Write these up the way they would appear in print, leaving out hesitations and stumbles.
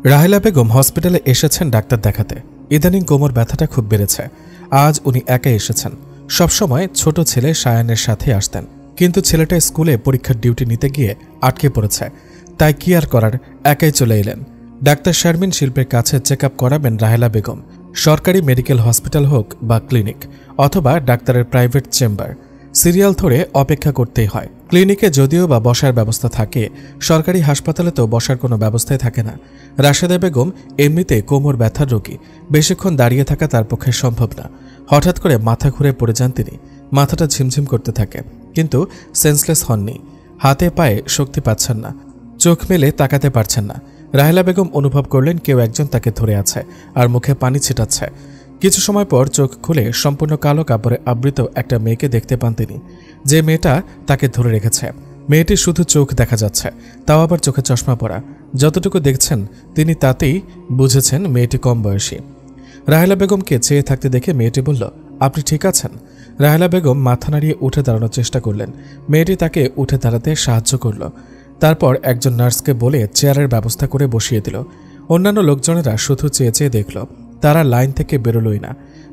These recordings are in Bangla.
রাহেলা বেগম হসপিটালে এসেছেন ডাক্তার দেখাতে। ইদানিং কোমর ব্যথাটা খুব বেড়েছে। আজ উনি একাই এসেছেন। সবসময় ছোট ছেলে সায়ানের সাথে আসতেন, কিন্তু ছেলেটা স্কুলে পরীক্ষার ডিউটি নিতে গিয়ে আটকে পড়েছে। তাই কি আর করার, একাই চলে এলেন। ডাক্তার শারমিন শিল্পের কাছে চেক আপ করাবেন রাহেলা বেগম। সরকারি মেডিকেল হসপিটাল হোক বা ক্লিনিক, অথবা ডাক্তারের প্রাইভেট চেম্বার, সিরিয়াল ধরে অপেক্ষা করতেই হয়। ক্লিনিকে যদিও বা বসার ব্যবস্থা থাকে, সরকারি হাসপাতালে তো বসার কোনো ব্যবস্থাই থাকে না। রাশেদা বেগম এমনিতে কোমর ব্যথার রোগী, বেশিক্ষণ দাঁড়িয়ে থাকা তার পক্ষে সম্ভব না। হঠাৎ করে মাথা ঘুরে পড়ে যান তিনি। মাথাটা ঝিমঝিম করতে থাকে, কিন্তু সেন্সলেস হননি। হাতে পায়ে শক্তি পাচ্ছেন না, চোখ মেলে তাকাতে পারছেন না। রাহেলা বেগম অনুভব করলেন কেউ একজন তাকে ধরে আছে আর মুখে পানি ছিটাচ্ছে। কিছু সময় পর চোখ খুলে সম্পূর্ণ কালো কাপড়ে আবৃত একটা মেয়েকে দেখতে পান তিনি, যে মেয়েটা তাকে ধরে রেখেছে। মেয়েটির শুধু চোখ দেখা যাচ্ছে, তাও আবার চোখে চশমা পরা। যতটুকু দেখছেন তিনি তাতেই বুঝেছেন মেয়েটি কম বয়সী। রাহেলা বেগমকে চেয়ে থাকতে দেখে মেয়েটি বলল, আপনি ঠিক আছেন? রাহেলা বেগম মাথা নাড়িয়ে উঠে দাঁড়ানোর চেষ্টা করলেন। মেয়েটি তাকে উঠে দাঁড়াতে সাহায্য করল। তারপর একজন নার্সকে বলে চেয়ারের ব্যবস্থা করে বসিয়ে দিল। অন্যান্য লোকজনেরা শুধু চেয়ে চেয়ে দেখল। তারা লাইন থেকে বেরোলই না,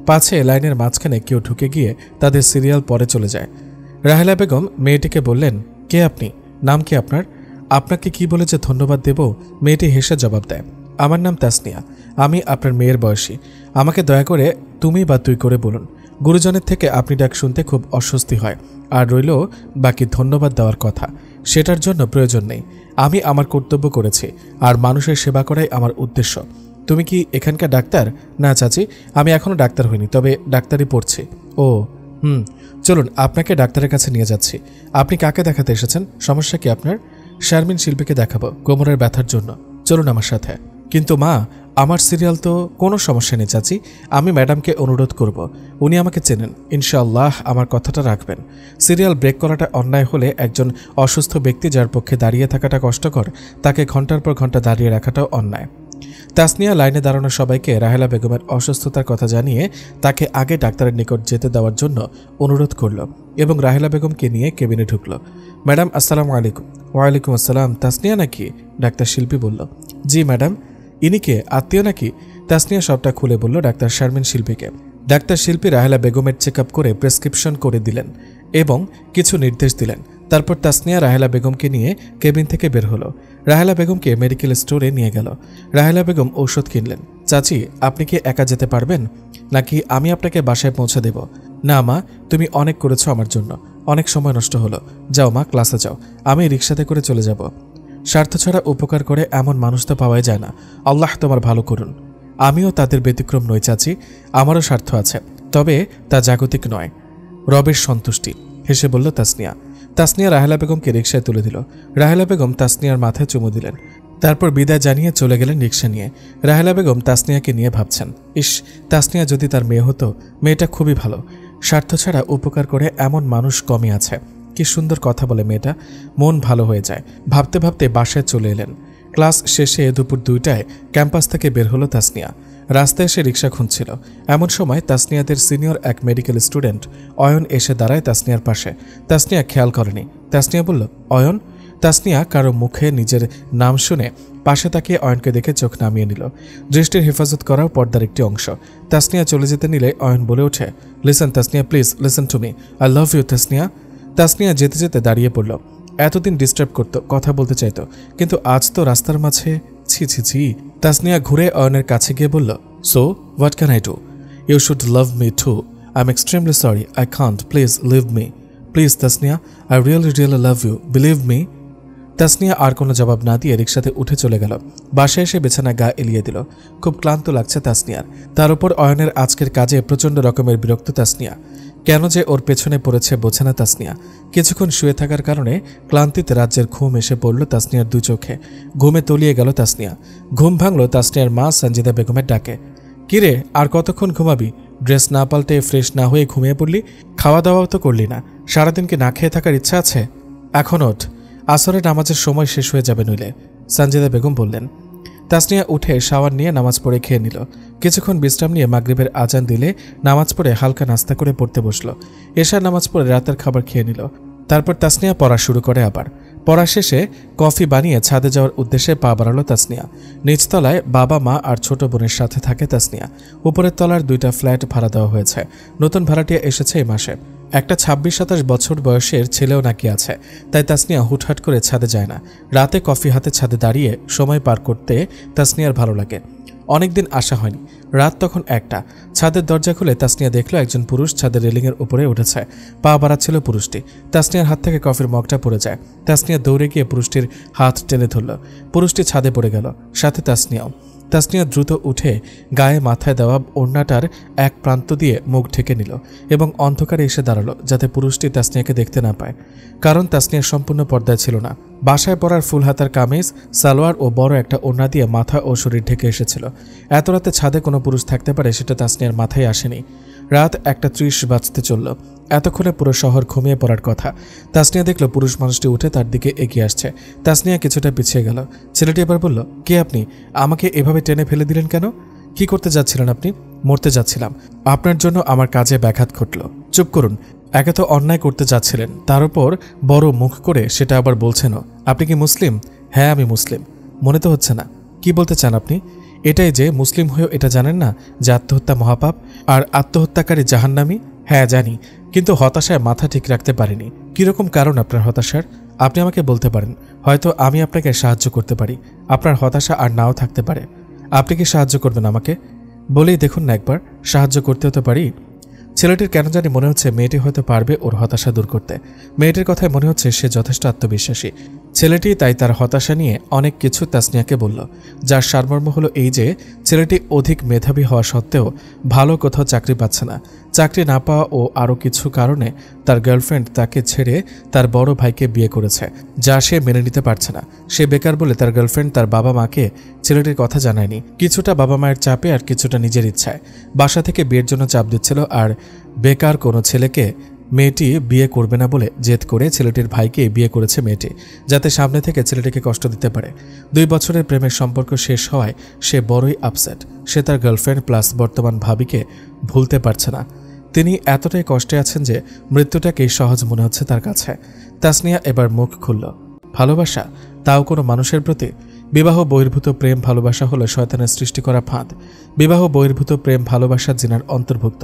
পাছে লাইনের মাঝখানে কেউ ঢুকে গিয়ে তাদের সিরিয়াল পরে চলে যায়। রাহেলা বেগম মেয়েটিকে বললেন, কে আপনি? নাম কি আপনার? আপনাকে কি বলে যে ধন্যবাদ দেব? মেয়েটি হেসে জবাব দেয়, আমার নাম তাসনিয়া, আমি আপনার মেয়ের বয়সী। আমাকে দয়া করে তুমি বা তুই করে বলুন। গুরুজনের থেকে আপনি ডাক শুনতে খুব অস্বস্তি হয়। আর রইল বাকি ধন্যবাদ দেওয়ার কথা, সেটার জন্য প্রয়োজন নেই। আমি আমার কর্তব্য করেছি, আর মানুষের সেবা করাই আমার উদ্দেশ্য। তুমি কি এখানকার ডাক্তার? না চাচি, আমি এখনো ডাক্তার হইনি, তবে ডাক্তারি পড়ছি। ও চলুন আপনাকে ডাক্তারের কাছে নিয়ে যাচ্ছি। আপনি কাকে দেখাতে এসেছেন? সমস্যা কি আপনার? শারমিন শিল্পীকে দেখাবো কোমরের ব্যথার জন্য। চলুন আমার সাথে। কিন্তু মা, আমার সিরিয়াল তো। কোনো সমস্যা নেই চাচি, আমি ম্যাডামকে অনুরোধ করব। উনি আমাকে চেনেন, ইনশাআল্লাহ আমার কথাটা রাখবেন। সিরিয়াল ব্রেক করাটা অন্যায় হলে একজন অসুস্থ ব্যক্তি যার পক্ষে দাঁড়িয়ে থাকাটা কষ্টকর, তাকে ঘন্টার পর ঘন্টা দাঁড়িয়ে রাখাটাও অন্যায়। তাসনিয়া লাইনে দাঁড়ানো সবাইকে রাহেলা বেগমের অসুস্থতার কথা জানিয়ে তাকে আগে ডাক্তারের নিকট যেতে দেওয়ার জন্য অনুরোধ করল এবং রাহেলা বেগমকে নিয়ে কেবিনে ঢুকল। ম্যাডাম আসসালামু আলাইকুম। ওয়ালাইকুম আসসালাম। তাসনিয়া নাকি? ডাক্তার শিল্পী বলল। জি ম্যাডাম। ইনি কে, আত্মীয় নাকি? তাসনিয়া সবটা খুলে বলল ডাক্তার শারমিন শিল্পীকে। ডাক্তার শিল্পী রাহেলা বেগমের চেক আপ করে প্রেসক্রিপশন করে দিলেন এবং কিছু নির্দেশ দিলেন। তারপর তাসনিয়া রাহেলা বেগমকে নিয়ে কেবিন থেকে বের হলো। রাহেলা বেগমকে মেডিকেল স্টোরে নিয়ে গেল। রাহেলা বেগম ঔষধ কিনলেন। চাচি, আপনি কি একা যেতে পারবেন, নাকি আমি আপনাকে বাসায় পৌঁছে দেব? না মা, তুমি অনেক করেছো আমার জন্য, অনেক সময় নষ্ট হলো। যাও মা, ক্লাসে যাও, আমি রিক্সাতে করে চলে যাব। স্বার্থ ছাড়া উপকার করে এমন মানুষ তো পাওয়াই যায় না। আল্লাহ তোমার ভালো করুন। আমিও তাদের ব্যতিক্রম নই চাচি, আমারও স্বার্থ আছে, তবে তা জাগতিক নয়, রবের সন্তুষ্টি, হেসে বলল তাসনিয়া। তাসনিয়া রাহেলা বেগমকে রিকশায় তুলে দিল। রাহেলা বেগম তাসনিয়ার মাথায় চুমু দিলেন। তারপর বিদায় জানিয়ে চলে গেলেন রিকশা নিয়ে। রাহেলা বেগম তাসনিয়াকে নিয়ে ভাবছেন, ইস, তাসনিয়া যদি তার মেয়ে হতো। মেয়েটা খুবই ভালো, স্বার্থ ছাড়া উপকার করে এমন মানুষ কমই আছে। কি সুন্দর কথা বলে মেয়েটা, মন ভালো হয়ে যায়। ভাবতে ভাবতে বাসায় চলে এলেন। ক্লাস শেষে দুপুর 2টায় ক্যাম্পাস থেকে বের হলো তাসনিয়া। রাস্তায় এসে রিকশা খুঁজছিল। এমন সময় তাসনিয়াদের সিনিয়র এক মেডিকেল স্টুডেন্ট অয়ন এসে দাঁড়ায় তাসনিয়ার পাশে। তাসনিয়া খেয়াল করেনি। তাসনিয়া বলল, অয়ন? তাসনিয়া কারো মুখে নিজের নাম শুনে পাশে তাকিয়ে অয়নকে দেখে চোখ নামিয়ে নিল। দৃষ্টির হেফাজত করাও পর্দার একটি অংশ। তাসনিয়া চলে যেতে নিলে অয়ন বলে ওঠে, listen Tasnia, please listen to me, I love you Tasnia. Tasnia যেতে যেতে দাঁড়িয়ে পড়ল। এতদিন ডিস্টার্ব করত, কথা বলতে চাইতো, কিন্তু আজ তো রাস্তার মাঝে। ছি ছি ছি। তাসনিয়া ঘুরে অয়নের কাছে গিয়ে বলল, so what can I do? You should love me too. I am extremely sorry, I can't, please leave me. Please Tasnia, I really really love you, believe me. Tasnia আর কোনো জবাব না দিয়ে রিকশাতে উঠে চলে গেল। বাসায় এসে বিছানায় গা এলিয়ে দিল। খুব ক্লান্ত লাগছে তাসনিয়ার। তার উপর অয়নের আজকের কাজে প্রচণ্ড রকমের বিরক্ত তাসনিয়া। কেন যে ওর পেছনে পড়েছে বোঝে না তাসনিয়া। কিছুক্ষণ শুয়ে থাকার কারণে ক্লান্তিতে রাজ্যের ঘুম এসে পড়ল তাসনিয়ার দুই চোখে। ঘুমে তলিয়ে গেল তাসনিয়া। ঘুম ভাঙল তাসনিয়ার মা সঞ্জিদা বেগমের ডাকে। কিরে, আর কতক্ষণ ঘুমাবি? ড্রেস না পাল্টে ফ্রেশ না হয়ে ঘুমিয়ে পড়লি? খাওয়া দাওয়াও তো করলি না। সারাদিন কি না খেয়ে থাকার ইচ্ছা আছে? এখন ওঠ, আসরের নামাজের সময় শেষ হয়ে যাবে নইলে, সঞ্জিদা বেগম বললেন। তাসনিয়া উঠে শাওয়ার নিয়ে নামাজ পড়ে খেয়ে নিল। কিছুক্ষণ বিশ্রাম নিয়ে মাগরিবের আজান দিলে নামাজ পড়ে হালকা নাস্তা করে পড়তে বসল। এশার নামাজ পড়ে রাতের খাবার খেয়ে নিল। তারপর তাসনিয়া পড়া শুরু করে। আবার পড়া শেষে কফি বানিয়ে ছাদে যাওয়ার উদ্দেশ্যে পা বাড়ালো তাসনিয়া। নিচতলায় বাবা মা আর ছোট বোনের সাথে থাকে তাসনিয়া। উপরের তলার 2টা ফ্ল্যাট ভাড়া দেওয়া হয়েছে। নতুন ভাড়াটিয়া এসেছে এই মাসে। একটা 26-27 বছর বয়সের ছেলেও নাকি আছে, তাই তাসনিয়া হুটহাট করে ছাদে যায় না। রাতে কফি হাতে ছাদে দাঁড়িয়ে সময় পার করতে তাসনিয়ার ভালো লাগে। অনেকদিন আসা হয়নি। রাত তখন 1টা। ছাদের দরজা খুলে তাসনিয়া দেখল একজন পুরুষ ছাদের রেলিংয়ের উপরে উঠেছে। পা বাড়াচ্ছিল পুরুষটি। তাসনিয়ার হাত থেকে কফির মগটা পড়ে যায়। তাসনিয়া দৌড়ে গিয়ে পুরুষটির হাত টেনে ধরল। পুরুষটি ছাদে পড়ে গেল, সাথে তাসনিয়াও। তাসনিয়া দ্রুত উঠে গায়ে মাথায় দেওয়া ওড়নাটার এক প্রান্ত দিয়ে মুখ ঢেকে নিল এবং অন্ধকারে এসে দাঁড়ালো যাতে পুরুষটি তাসনিয়াকে দেখতে না পায়, কারণ তাসনিয়া সম্পূর্ণ পর্দায় ছিল না। বাসায় পরার ফুল হাতার কামিজ, সালোয়ার ও বড় একটা ওড়না দিয়ে মাথা ও শরীর ঢেকে এসেছিল। এত রাতে ছাদে কোনো পুরুষ থাকতে পারে সেটা তাসনিয়ার মাথায় আসেনি। রাত 1:30 বাজতে চলল। এতক্ষণে পুরো শহর ঘুমিয়ে পড়ার কথা। তাসনিয়া দেখল পুরুষ মানুষটি উঠে তার দিকে এগিয়ে আসছে। তাসনিয়া কিছুটা পিছিয়ে গেল। ছেলেটি এবার বলল, কে আপনি? আমাকে এভাবে টেনে ফেলে দিলেন কেন? কি করতে যাচ্ছিলেন আপনি? মরতে যাচ্ছিলাম। আপনার জন্য আমার কাজে ব্যাঘাত ঘটল। চুপ করুন। একে তো অন্যায় করতে যাচ্ছিলেন, তার উপর বড় মুখ করে সেটা আবার বলছেনও। আপনি কি মুসলিম? হ্যাঁ, আমি মুসলিম। মনে তো হচ্ছে না। কি বলতে চান আপনি? এটাই যে মুসলিম হয়েও এটা জানেন না যে আত্মহত্যা মহাপাপ আর আত্মহত্যাকারী জাহান্নামী? হ্যাঁ জানি, কিন্তু হতাশায় মাথা ঠিক রাখতে পারিনি। কিরকম কারণ আপনার হতাশার? আপনি আমাকে বলতে পারেন, হয়তো আমি আপনাকে সাহায্য করতে পারি। আপনার হতাশা আর নাও থাকতে পারে। আপনি কি সাহায্য করবেন আমাকে? বলেই দেখুন না একবার, সাহায্য করতেও তো পারি। ছেলেটির কেন জানি মনে হচ্ছে মেয়েটি হয়তো পারবে ওর হতাশা দূর করতে। মেয়েটির কথায় মনে হচ্ছে সে যথেষ্ট আত্মবিশ্বাসী। ছেলেটি তাই তার হতাশা নিয়ে অনেক কিছু তাসনিয়াকে বলল, যার সারমর্ম হলো এই যে ছেলেটি অধিক মেধাবী হওয়া সত্ত্বেও ভালো কোথাও চাকরি পাচ্ছে না। চাকরি না পাওয়া ও আরও কিছু কারণে তার গার্লফ্রেন্ড তাকে ছেড়ে তার বড় ভাইকে বিয়ে করেছে, যা সে মেনে নিতে পারছে না। সে বেকার বলে তার গার্লফ্রেন্ড তার বাবা মাকে ছেলেটির কথা জানায়নি। কিছুটা বাবা মায়ের চাপে আর কিছুটা নিজের ইচ্ছায় বাসা থেকে বিয়ের জন্য চাপ দিচ্ছিল। আর বেকার কোনো ছেলেকে মেয়েটি বিয়ে করবে না বলে জেদ করে ছেলেটির ভাইকে বিয়ে করেছে মেয়েটি, যাতে সামনে থেকে ছেলেটিকে কষ্ট দিতে পারে। 2 বছরের প্রেমের সম্পর্ক শেষ হওয়ায় সে বড়ই আপসেট। সে তার গার্লফ্রেন্ড প্লাস বর্তমান ভাবিকে ভুলতে পারছে না। তিনি এতটাই কষ্টে আছেন যে মৃত্যুটাকেই সহজ মনে হচ্ছে তার কাছে। তাসনিয়া এবার মুখ খুলল। ভালোবাসা, তাও কোনো মানুষের প্রতি? বিবাহ বহির্ভূত প্রেম ভালোবাসা হলো শয়তানের সৃষ্টি করা ফাঁদ। বিবাহ বহির্ভূত প্রেম ভালোবাসা জিনার অন্তর্ভুক্ত।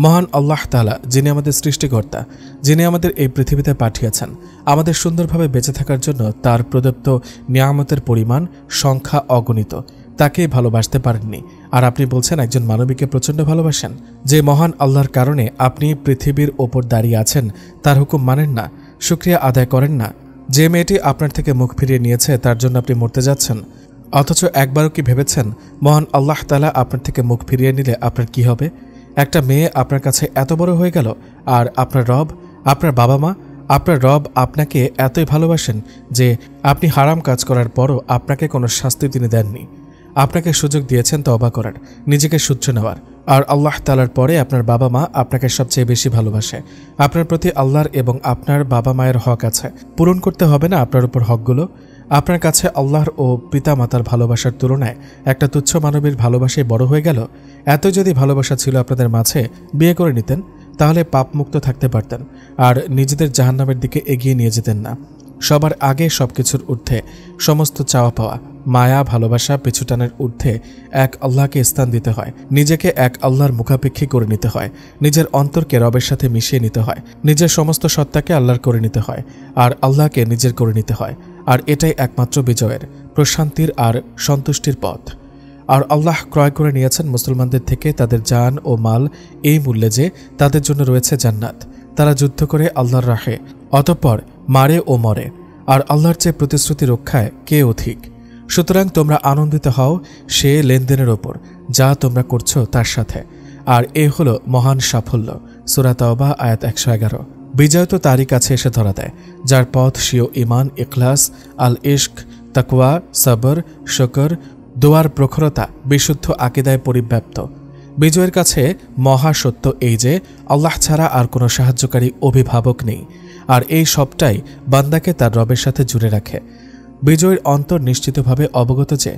মহান আল্লাহ তাআলা, যিনি আমাদের সৃষ্টিকর্তা, যিনি আমাদের এই পৃথিবীতে পাঠিয়েছেন আমাদের সুন্দরভাবে বেঁচে থাকার জন্য, তার প্রদত্ত নিয়ামতের পরিমাণ সংখ্যা অগণিত, তাকেই ভালোবাসতে পারেননি। আর আপনি বলছেন একজন মানবীকে প্রচণ্ড ভালোবাসেন? যে মহান আল্লাহর কারণে আপনি পৃথিবীর ওপর দাঁড়িয়ে আছেন, তার হুকুম মানেন না, শুকরিয়া আদায় করেন না। যে মেয়েটি আপনার থেকে মুখ ফিরিয়ে নিয়েছে তার জন্য আপনি মরতে যাচ্ছেন, অথচ একবারও কি ভেবেছেন মহান আল্লাহ তাআলা আপনার থেকে মুখ ফিরিয়ে নিলে আপনার কি হবে? একটা মেয়ে আপনার কাছে এত বড় হয়ে গেল, আর আপনার রব, আপনার বাবা মা, আপনার রব আপনাকে এতই ভালোবাসেন যে আপনি হারাম কাজ করার পরও আপনাকে কোনো শাস্তি তিনি দেননি। আপনাকে সুযোগ দিয়েছেন তওবা করার, নিজেকে শুধরে নেওয়ার। আর আল্লাহ তাআলার পরে আপনার বাবা মা আপনাকে সবচেয়ে বেশি ভালোবাসে। আপনার প্রতি আল্লাহর এবং আপনার বাবা মায়ের হক আছে, পূরণ করতে হবে না আপনার উপর হকগুলো? আপনার কাছে আল্লাহর ও পিতা মাতার ভালোবাসার তুলনায় একটা তুচ্ছ মানবীর ভালোবাসায় বড় হয়ে গেল। এত যদি ভালোবাসা ছিল আপনাদের মাঝে, বিয়ে করে নিতেন, তাহলে পাপমুক্ত থাকতে পারতেন আর নিজেদের জাহান্নামের দিকে এগিয়ে নিয়ে যেতেন না। সবার আগে সবকিছুর ঊর্ধ্বে সমস্ত চাওয়া পাওয়া, মায়া ভালোবাসা পিছুটানের ঊর্ধ্বে এক আল্লাহকে স্থান দিতে হয়। নিজেকে এক আল্লাহর মুখাপেক্ষী করে নিতে হয়। নিজের অন্তরকে রবের সাথে মিশিয়ে নিতে হয়। নিজের সমস্ত সত্তাকে আল্লাহর করে নিতে হয় আর আল্লাহকে নিজের করে নিতে হয়। আর এটাই একমাত্র বিজয়ের, প্রশান্তির আর সন্তুষ্টির পথ। আর আল্লাহ ক্রয় করে নিয়েছেন মুসলমানদের থেকে তাদের জান ও মাল এই মূল্যে যে তাদের জন্য রয়েছে জান্নাত। তারা যুদ্ধ করে আল্লাহর রাহে, অতঃপর মারে ও মরে। আর আল্লাহর চেয়ে প্রতিশ্রুতি রক্ষায় কে অধিক? সুতরাং তোমরা আনন্দিত হও সে লেনদেনের ওপর যা তোমরা করছো তার সাথে। আর এ হলো মহান সাফল্য। সূরা তাওবা আয়াত 111। বিজয় তো তারই কাছে এসে ধরা দেয় যার পথ স্বীয় ঈমান, ইখলাস, আল ইশক, তাকওয়া, সবর, শুকর, দোয়ার প্রখরতা, বিশুদ্ধ আকীদায় পরিব্যাপ্ত। বিজয়ের কাছে মহা সত্য এই যে আল্লাহ ছাড়া আর কোনো সাহায্যকারী অভিভাবক নেই। আর এই সবটাই বান্দাকে তার রবের সাথে জুড়ে রাখে। বিজয়ের অন্তর নিশ্চিতভাবে অবগত যে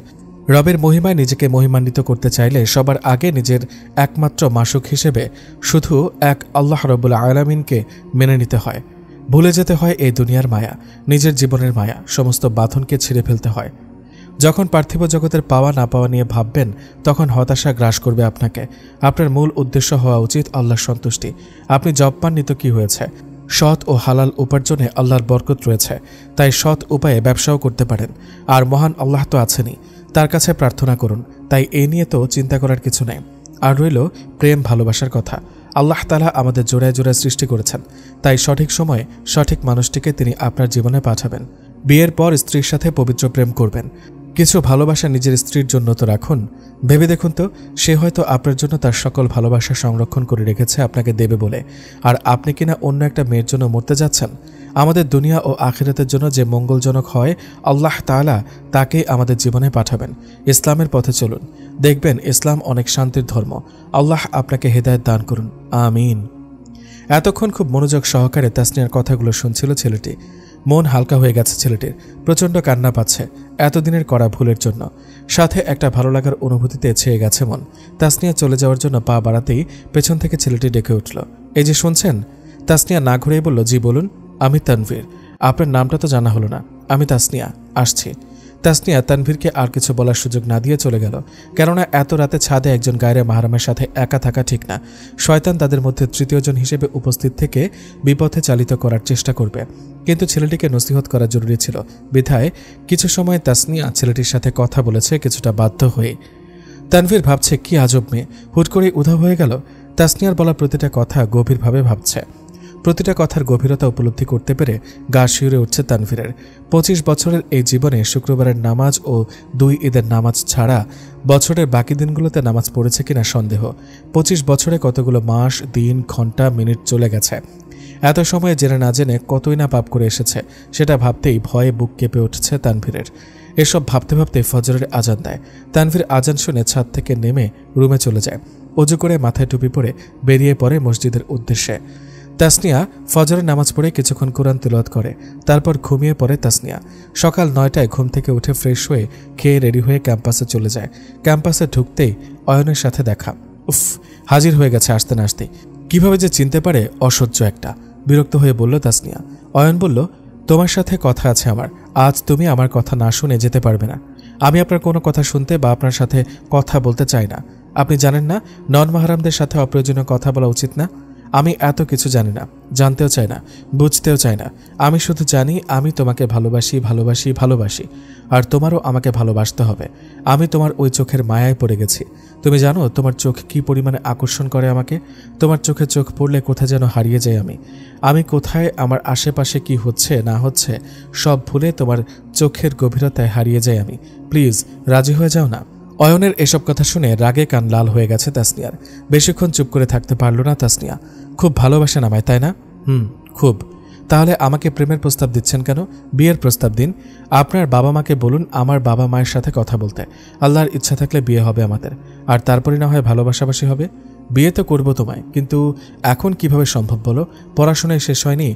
রবের মহিমায় নিজেকে মহিমান্বিত করতে চাইলে সবার আগে নিজের একমাত্র মাসুক হিসেবে শুধু এক আল্লাহ রব্বুল আলামিনকে মেনে নিতে হয়। ভুলে যেতে হয় এই দুনিয়ার মায়া, নিজের জীবনের মায়া, সমস্ত বাঁধনকে ছিঁড়ে ফেলতে হয়। যখন পার্থিব জগতের পাওয়া না পাওয়া নিয়ে ভাববেন তখন হতাশা গ্রাস করবে আপনাকে। আপনার মূল উদ্দেশ্য হওয়া উচিত আল্লাহর সন্তুষ্টি। আপনি জব পাননি তো কি হয়েছে? সৎ ও হালাল উপার্জনে আল্লাহর বরকত রয়েছে, তাই সৎ উপায়ে ব্যবসাও করতে পারেন। আর মহান আল্লাহ তো আছেনই, তার কাছে প্রার্থনা করুন। তাই এ নিয়ে তো চিন্তা করার কিছু নেই। আর রইল প্রেম ভালোবাসার কথা। আল্লাহ তাআলা আমাদের জোড়ায় জোড়ায় সৃষ্টি করেছেন, তাই সঠিক সময়ে সঠিক মানুষটিকে তিনি আপনার জীবনে পাঠাবেন। বিয়ের পর স্ত্রীর সাথে পবিত্র প্রেম করবেন। কিছু ভালোবাসা নিজের স্ত্রীর জন্য তো রাখুন। ভেবে দেখুন তো, সে হয়তো আপনার জন্য তার সকল ভালোবাসা সংরক্ষণ করে রেখেছে আপনাকে দেবে বলে, আর আপনি কিনা অন্য একটা মেয়ের জন্য মরতে যাচ্ছেন। আমাদের দুনিয়া ও আখিরাতের জন্য যে মঙ্গলজনক হয় আল্লাহ তাআলা তাকেই আমাদের জীবনে পাঠাবেন। ইসলামের পথে চলুন, দেখবেন ইসলাম অনেক শান্তির ধর্ম। আল্লাহ আপনাকে হেদায়েত দান করুন, আমিন। এতক্ষণ খুব মনোযোগ সহকারে তাসনিয়ার কথাগুলো শুনছিল ছেলেটি। মন হালকা হয়ে গেছে ছেলেটির, প্রচণ্ড কান্না পাচ্ছে এতদিনের করা ভুলের জন্য। সাথে একটা ভালো লাগার অনুভূতিতে ছেয়ে গেছে মন। তাসনিয়া চলে যাওয়ার জন্য পা বাড়াতেই পেছন থেকে ছেলেটি ডেকে উঠল, এই যে শুনছেন? তাসনিয়া না ঘুরেই বলল, জি বলুন। আমি তানভীর। আপনার নামটা তো জানা হলো না। আমি তাসনিয়া, আসছি। তাসনিয়া তানভীরকে আর কিছু বলার সুযোগ না দিয়ে চলে গেল, কেননা এত রাতে ছাদে একজন গায়রে মাহরামের সাথে একা থাকা ঠিক না। শয়তান তাদের মধ্যে তৃতীয়জন হিসেবে উপস্থিত থেকে বিপথে চালিত করার চেষ্টা করবে। কিন্তু ছেলেটিকে নসিহত করা জরুরি ছিল, বিধায় কিছু সময় তাসনিয়া ছেলেটির সাথে কথা বলেছে, কিছুটা বাধ্য হয়ে। তানভীর ভাবছে, কি আজব মেয়ে, হুট করে উধাও হয়ে গেল। তাসনিয়ার বলা প্রতিটা কথা গভীরভাবে ভাবছে। প্রতিটা কথার গভীরতা উপলব্ধি করতে পেরে গা শিউরে উঠছে তানভীরের। 25 বছরের এই জীবনে শুক্রবারের নামাজ ও 2 ঈদের নামাজ ছাড়া বছরের বাকি দিনগুলোতে নামাজ পড়েছে কিনা সন্দেহ। 25 বছরে কতগুলো মাস, দিন, ঘন্টা, মিনিট চলে গেছে। এত সময়ে জেনে না জেনে কতই না পাপ করে এসেছে, সেটা ভাবতেই ভয়ে বুক কেঁপে উঠছে তানভীরের। এসব ভাবতে ভাবতে ফজরের আজান দেয়। তানভীর আজান শুনে ছাদ থেকে নেমে রুমে চলে যায়। অজু করে মাথায় টুপি পরে বেরিয়ে পড়ে মসজিদের উদ্দেশ্যে। তাসনিয়া ফজরের নামাজ পড়ে কিছুক্ষণ কোরআন তিলাওয়াত করে, তারপর ঘুমিয়ে পড়ে তাসনিয়া। সকাল 9টায় ঘুম থেকে উঠে ফ্রেশ হয়ে খেয়ে রেডি হয়ে ক্যাম্পাসে চলে যায়। ক্যাম্পাসে ঢুকতেই অয়নের সাথে দেখা। উফ, হাজির হয়ে গেছে আসতে না আসতেই। কিভাবে যে চিনতে পারে, অসহ্য একটা। বিরক্ত হয়ে বলল তাসনিয়া। অয়ন বলল, তোমার সাথে কথা আছে আমার। আজ তুমি আমার কথা না শুনে যেতে পারবে না। আমি আপনার কোনো কথা শুনতে বা আপনার সাথে কথা বলতে চাই না। আপনি জানেন না নন মাহরামদের সাথে অপ্রয়োজনীয় কথা বলা উচিত না? আমি এত কিছু জানি না, জানতেও চাই না, বুঝতেও চাই না। আমি শুধু জানি আমি তোমাকে ভালোবাসি, ভালোবাসি, ভালোবাসি। আর তোমারও আমাকে ভালোবাসতে হবে। আমি তোমার ওই চোখের মায়ায় পড়ে গেছি। তুমি জানো তোমার চোখ কি পরিমাণে আকর্ষণ করে আমাকে? তোমার চোখে চোখ পড়লে কোথায় যেন হারিয়ে যাই আমি কোথায়, আমার আশেপাশে কি হচ্ছে না হচ্ছে সব ভুলে তোমার চোখের গভীরতায় হারিয়ে যাই আমি। প্লিজ রাজি হয়ে যাও না। অয়নের এসব কথা শুনে রাগে কান লাল হয়ে গেছে তাসনিয়ার। বেশিক্ষণ চুপ করে থাকতে পারল না তাসনিয়া। খুব ভালোবাসেন আমায়, তাই না? খুব। তাহলে আমাকে প্রেমের প্রস্তাব দিচ্ছেন কেন? বিয়ের প্রস্তাব দিন। আপনার বাবা মাকে বলুন আমার বাবা মায়ের সাথে কথা বলতে। আল্লাহর ইচ্ছা থাকলে বিয়ে হবে আমাদের, আর তারপরে না হয় ভালোবাসাবাসি হবে। বিয়ে তো করবো তোমায়, কিন্তু এখন কিভাবে সম্ভব বলো? পড়াশোনায় শেষ হয়নি,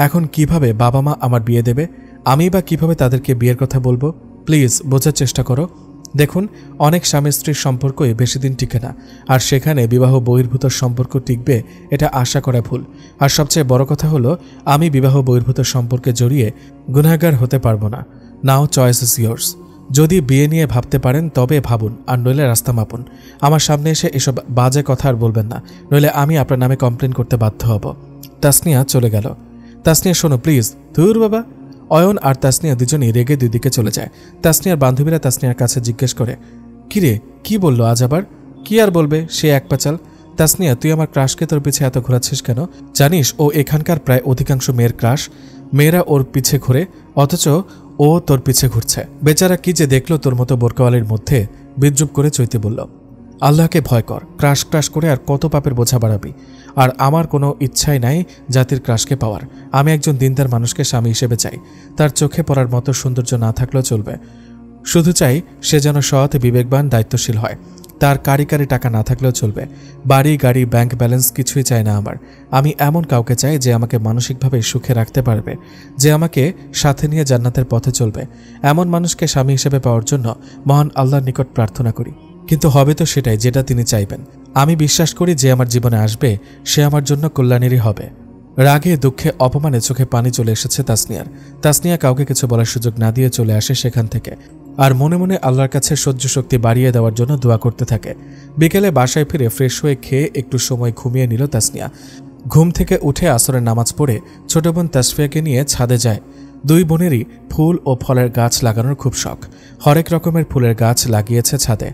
এখন কিভাবে বাবা মা আমার বিয়ে দেবে? আমি বা কিভাবে তাদেরকে বিয়ের কথা বলবো? প্লিজ বোঝার চেষ্টা করো। দেখুন, অনেক স্বামী স্ত্রীর সম্পর্কই বেশি দিন টিকে না, আর সেখানে বিবাহ বহির্ভূত সম্পর্ক টিকবে এটা আশা করা ভুল। আর সবচেয়ে বড় কথা হলো, আমি বিবাহ বহির্ভূত সম্পর্কে জড়িয়ে গুনাহগার হতে পারবো না। নাও চয়েস ইজ ইয়ার্স। যদি বিয়ে নিয়ে ভাবতে পারেন তবে ভাবুন, আর নইলে রাস্তা মাপুন। আমার সামনে এসে এসব বাজে কথা আর বলবেন না, নইলে আমি আপনার নামে কমপ্লেন করতে বাধ্য হব। তাসনিয়া চলে গেল। তাসনিয়া শোনো প্লিজ। ধুর বাবা। অয়ন আর তাসনিয়া দুজনেই রেগে দুই দিকে চলে যায়। তাসনিয়ার বান্ধবীরা তাসনিয়ার কাছে জিজ্ঞেস করে, কিরে কি বললো আজ আবার? কি আর বলবে, সে এক পাচাল। তাসনিয়া, তুই আমার ক্রাশকে তোর পিছে এত ঘোরাচ্ছিস কেন? জানিস ও এখানকার প্রায় অধিকাংশ মেয়ের ক্রাশ। মেয়েরা ওর পিছে ঘুরে, অথচ ও তোর পিছে ঘুরছে। বেচারা কি যে দেখলো তোর মতো বোরকাওয়ালির মধ্যে। বিদ্রুপ করে চৈতি বলল, আল্লাহকে ভয় কর। ক্রাশ ক্রাশ করে আর কত পাপের বোঝা বাড়াবি? আর আমার কোনো ইচ্ছাই নাই জাতির ক্রাশকে পাওয়ার। আমি একজন দিনদার মানুষকে স্বামী হিসেবে চাই। তার চোখে পড়ার মতো সৌন্দর্য না থাকলেও চলবে, শুধু চাই সে যেন সৎ, বিবেকবান, দায়িত্বশীল হয়। তার কারি কারি টাকা না থাকলেও চলবে। বাড়ি, গাড়ি, ব্যাংক ব্যালেন্স কিছুই চাই না আমার। আমি এমন কাউকে চাই যে আমাকে মানসিকভাবে সুখে রাখতে পারবে, যে আমাকে সাথে নিয়ে জান্নাতের পথে চলবে। এমন মানুষকে স্বামী হিসেবে পাওয়ার জন্য মহান আল্লাহর নিকট প্রার্থনা করি। কিন্তু হবে তো সেটাই যেটা তিনি চাইবেন। আমি বিশ্বাস করি যে আমার জীবনে আসবে সে আমার জন্য কল্যাণেরই হবে। রাগে দুঃখে অপমানে চোখে পানি চলে এসেছে তাসনিয়ার। তাসনিয়া কাউকে কিছু বলার সুযোগ না দিয়ে চলে আসে সেখান থেকে, আর মনে মনে আল্লাহর কাছে সহ্য শক্তি বাড়িয়ে দেওয়ার জন্য দোয়া করতে থাকে। বিকেলে বাসায় ফিরে ফ্রেশ হয়ে খেয়ে একটু সময় ঘুমিয়ে নিল তাসনিয়া। ঘুম থেকে উঠে আসরের নামাজ পড়ে ছোট বোন তাসফিয়াকে নিয়ে ছাদে যায়। দুই বোনেরই ফুল ও ফলের গাছ লাগানোর খুব শখ। হরেক রকমের ফুলের গাছ লাগিয়েছে ছাদে।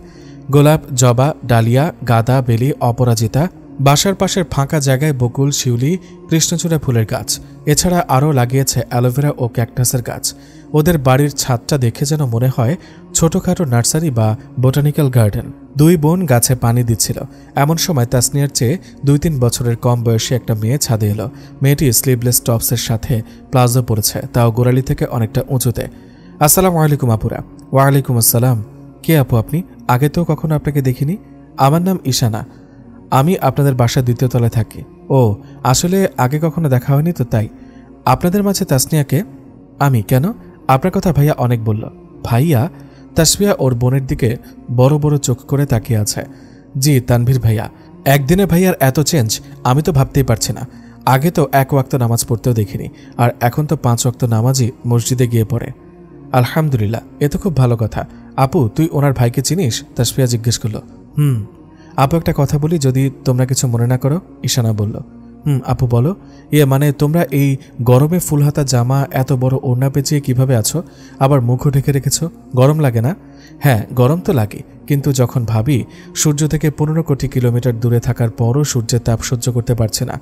গোলাপ, জবা, ডালিয়া, গাঁদা, বেলি, অপরাজিতা, বাসার পাশের ফাঁকা জায়গায় বকুল, শিউলি, কৃষ্ণচূড়া ফুলের গাছ। এছাড়া আরও লাগিয়েছে অ্যালোভেরা ও ক্যাকটাসের গাছ। ওদের বাড়ির ছাদটা দেখে যেন মনে হয় ছোটখাটো নার্সারি বা বোটানিক্যাল গার্ডেন। দুই বোন গাছে পানি দিচ্ছিল। এমন সময় তাসনিয়ার চেয়ে 2-3 বছরের কম বয়সী একটা মেয়ে ছাদে এলো। মেয়েটি স্লিভলেস টপসের সাথে প্লাজো পরেছে, তাও গোড়ালি থেকে অনেকটা উঁচুতে। আসসালামু আলাইকুম আপুরা। ওয়ালাইকুম আসসালাম। কে আপু আপনি? আগে তো কখনো আপনাকে দেখিনি। আমার নাম ঈশানা, আমি আপনাদের বাসার 2য় তলায় থাকি। ও, আসলে আগে কখনো দেখা হয়নি তো তাই। আপনাদের মাঝে তাসনিয়াকে? আমি? কেন? আপনার কথা ভাইয়া অনেক বলল। ভাইয়া? তাসফিয়া ওর বোনের দিকে বড় বড় চোখ করে তাকিয়ে আছে। জি তানভীর ভাইয়া। একদিনে ভাইয়ার এত চেঞ্জ আমি তো ভাবতেই পারছি না। আগে তো 1 ওয়াক্ত নামাজ পড়তেও দেখিনি, আর এখন তো 5 ওয়াক্ত নামাজই মসজিদে গিয়ে পড়ে। আলহামদুলিল্লাহ, এ তো খুব ভালো কথা। আপু তুই ওনার ভাইকে চিনিস? তাসফিয়া জিজ্ঞেস করল। আপু একটা কথা বলি, যদি তোমরা কিছু মনে না করো। ঈশানা বলল। আপু বলো। মানে তোমরা এই গরমে ফুলহাতা জামা, এত বড় ওড়না পেঁচিয়ে কিভাবে আছো? আবার মুখও ঢেকে রেখেছ, গরম লাগে না? হ্যাঁ গরম তো লাগে, কিন্তু যখন ভাবি সূর্য থেকে 15 কোটি কিলোমিটার দূরে থাকার পরও সূর্যের তাপ সহ্য করতে পারছে না,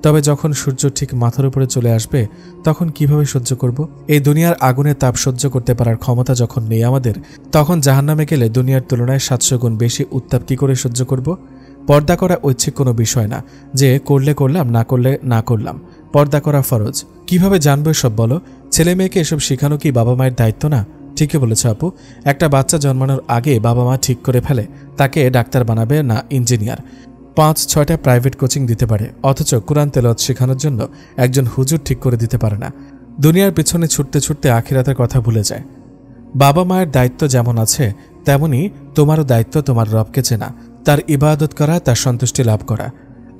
তবে যখন সূর্য ঠিক মাথার উপরে চলে আসবে তখন কিভাবে সহ্য করব? এই দুনিয়ার আগুনের তাপ সহ্য করতে পারার ক্ষমতা যখন নেই আমাদের, তখন জাহান্নামে গেলে দুনিয়ার তুলনায় 700 গুণ বেশি উত্তাপ কি করে সহ্য করব? পর্দা করা ঐচ্ছিক কোনো বিষয় না যে করলে করলাম, না করলে না করলাম। পর্দা করা ফরজ। কিভাবে জানবো এসব বলো? ছেলে মেয়েকে এসব শেখানো কি বাবা মায়ের দায়িত্ব না? ঠিকই বলেছ আপু। একটা বাচ্চা জন্মানোর আগে বাবা মা ঠিক করে ফেলে তাকে ডাক্তার বানাবে না ইঞ্জিনিয়ার। 5-6টা প্রাইভেট কোচিং দিতে পারে, অথচ কোরআন তেলাওয়াত শেখানোর জন্য একজন হুজুর ঠিক করে দিতে পারে না। দুনিয়ার পেছনে ছুটতে ছুটতে আখিরাতের কথা ভুলে যায়। বাবা মায়ের দায়িত্ব যেমন আছে তেমনি তোমারও দায়িত্ব তোমার রবকে চেনা, তার ইবাদত করা, তার সন্তুষ্টি লাভ করা।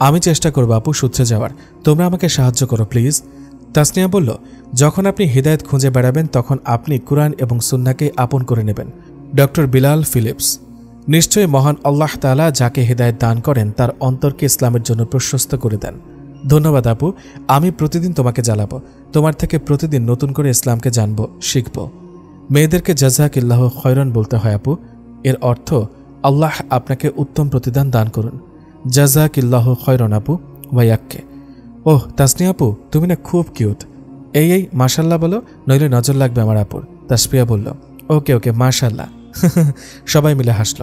আমি চেষ্টা করব আপু শুধরে যাওয়ার, তোমরা আমাকে সাহায্য করো প্লিজ। তাসনিয়া বলল, যখন আপনি হিদায়ত খুঁজে বেড়াবেন তখন আপনি কুরআন এবং সুন্নাহকে আপন করে নেবেন। Doctor Bilal Philips. নিশ্চয়ই মহান আল্লাহ তাআলা যাকে হিদায়ত দান করেন তার অন্তরকে ইসলামের জন্য প্রশস্ত করে দেন। ধন্যবাদ আপু, আমি প্রতিদিন তোমাকে জ্বালাবো। তোমার থেকে প্রতিদিন নতুন করে ইসলামকে জানব, শিখব। মেয়েদেরকে জাযাকিল্লাহ খয়রান বলতে হয় আপু। এর অর্থ আল্লাহ আপনাকে উত্তম প্রতিদান দান করুন। জাযাকিল্লাহ খয়রান আপু। ওয়াইয়াক্কে। ওহ তাসনিয়া আপু, তুমি না খুব কিউট। এই মাশাল্লাহ বলো, নইলে নজর লাগবে আমার আপুর। তাসফিয়া বলল। ওকে মাশাল্লাহ। সবাই মিলে হাসল।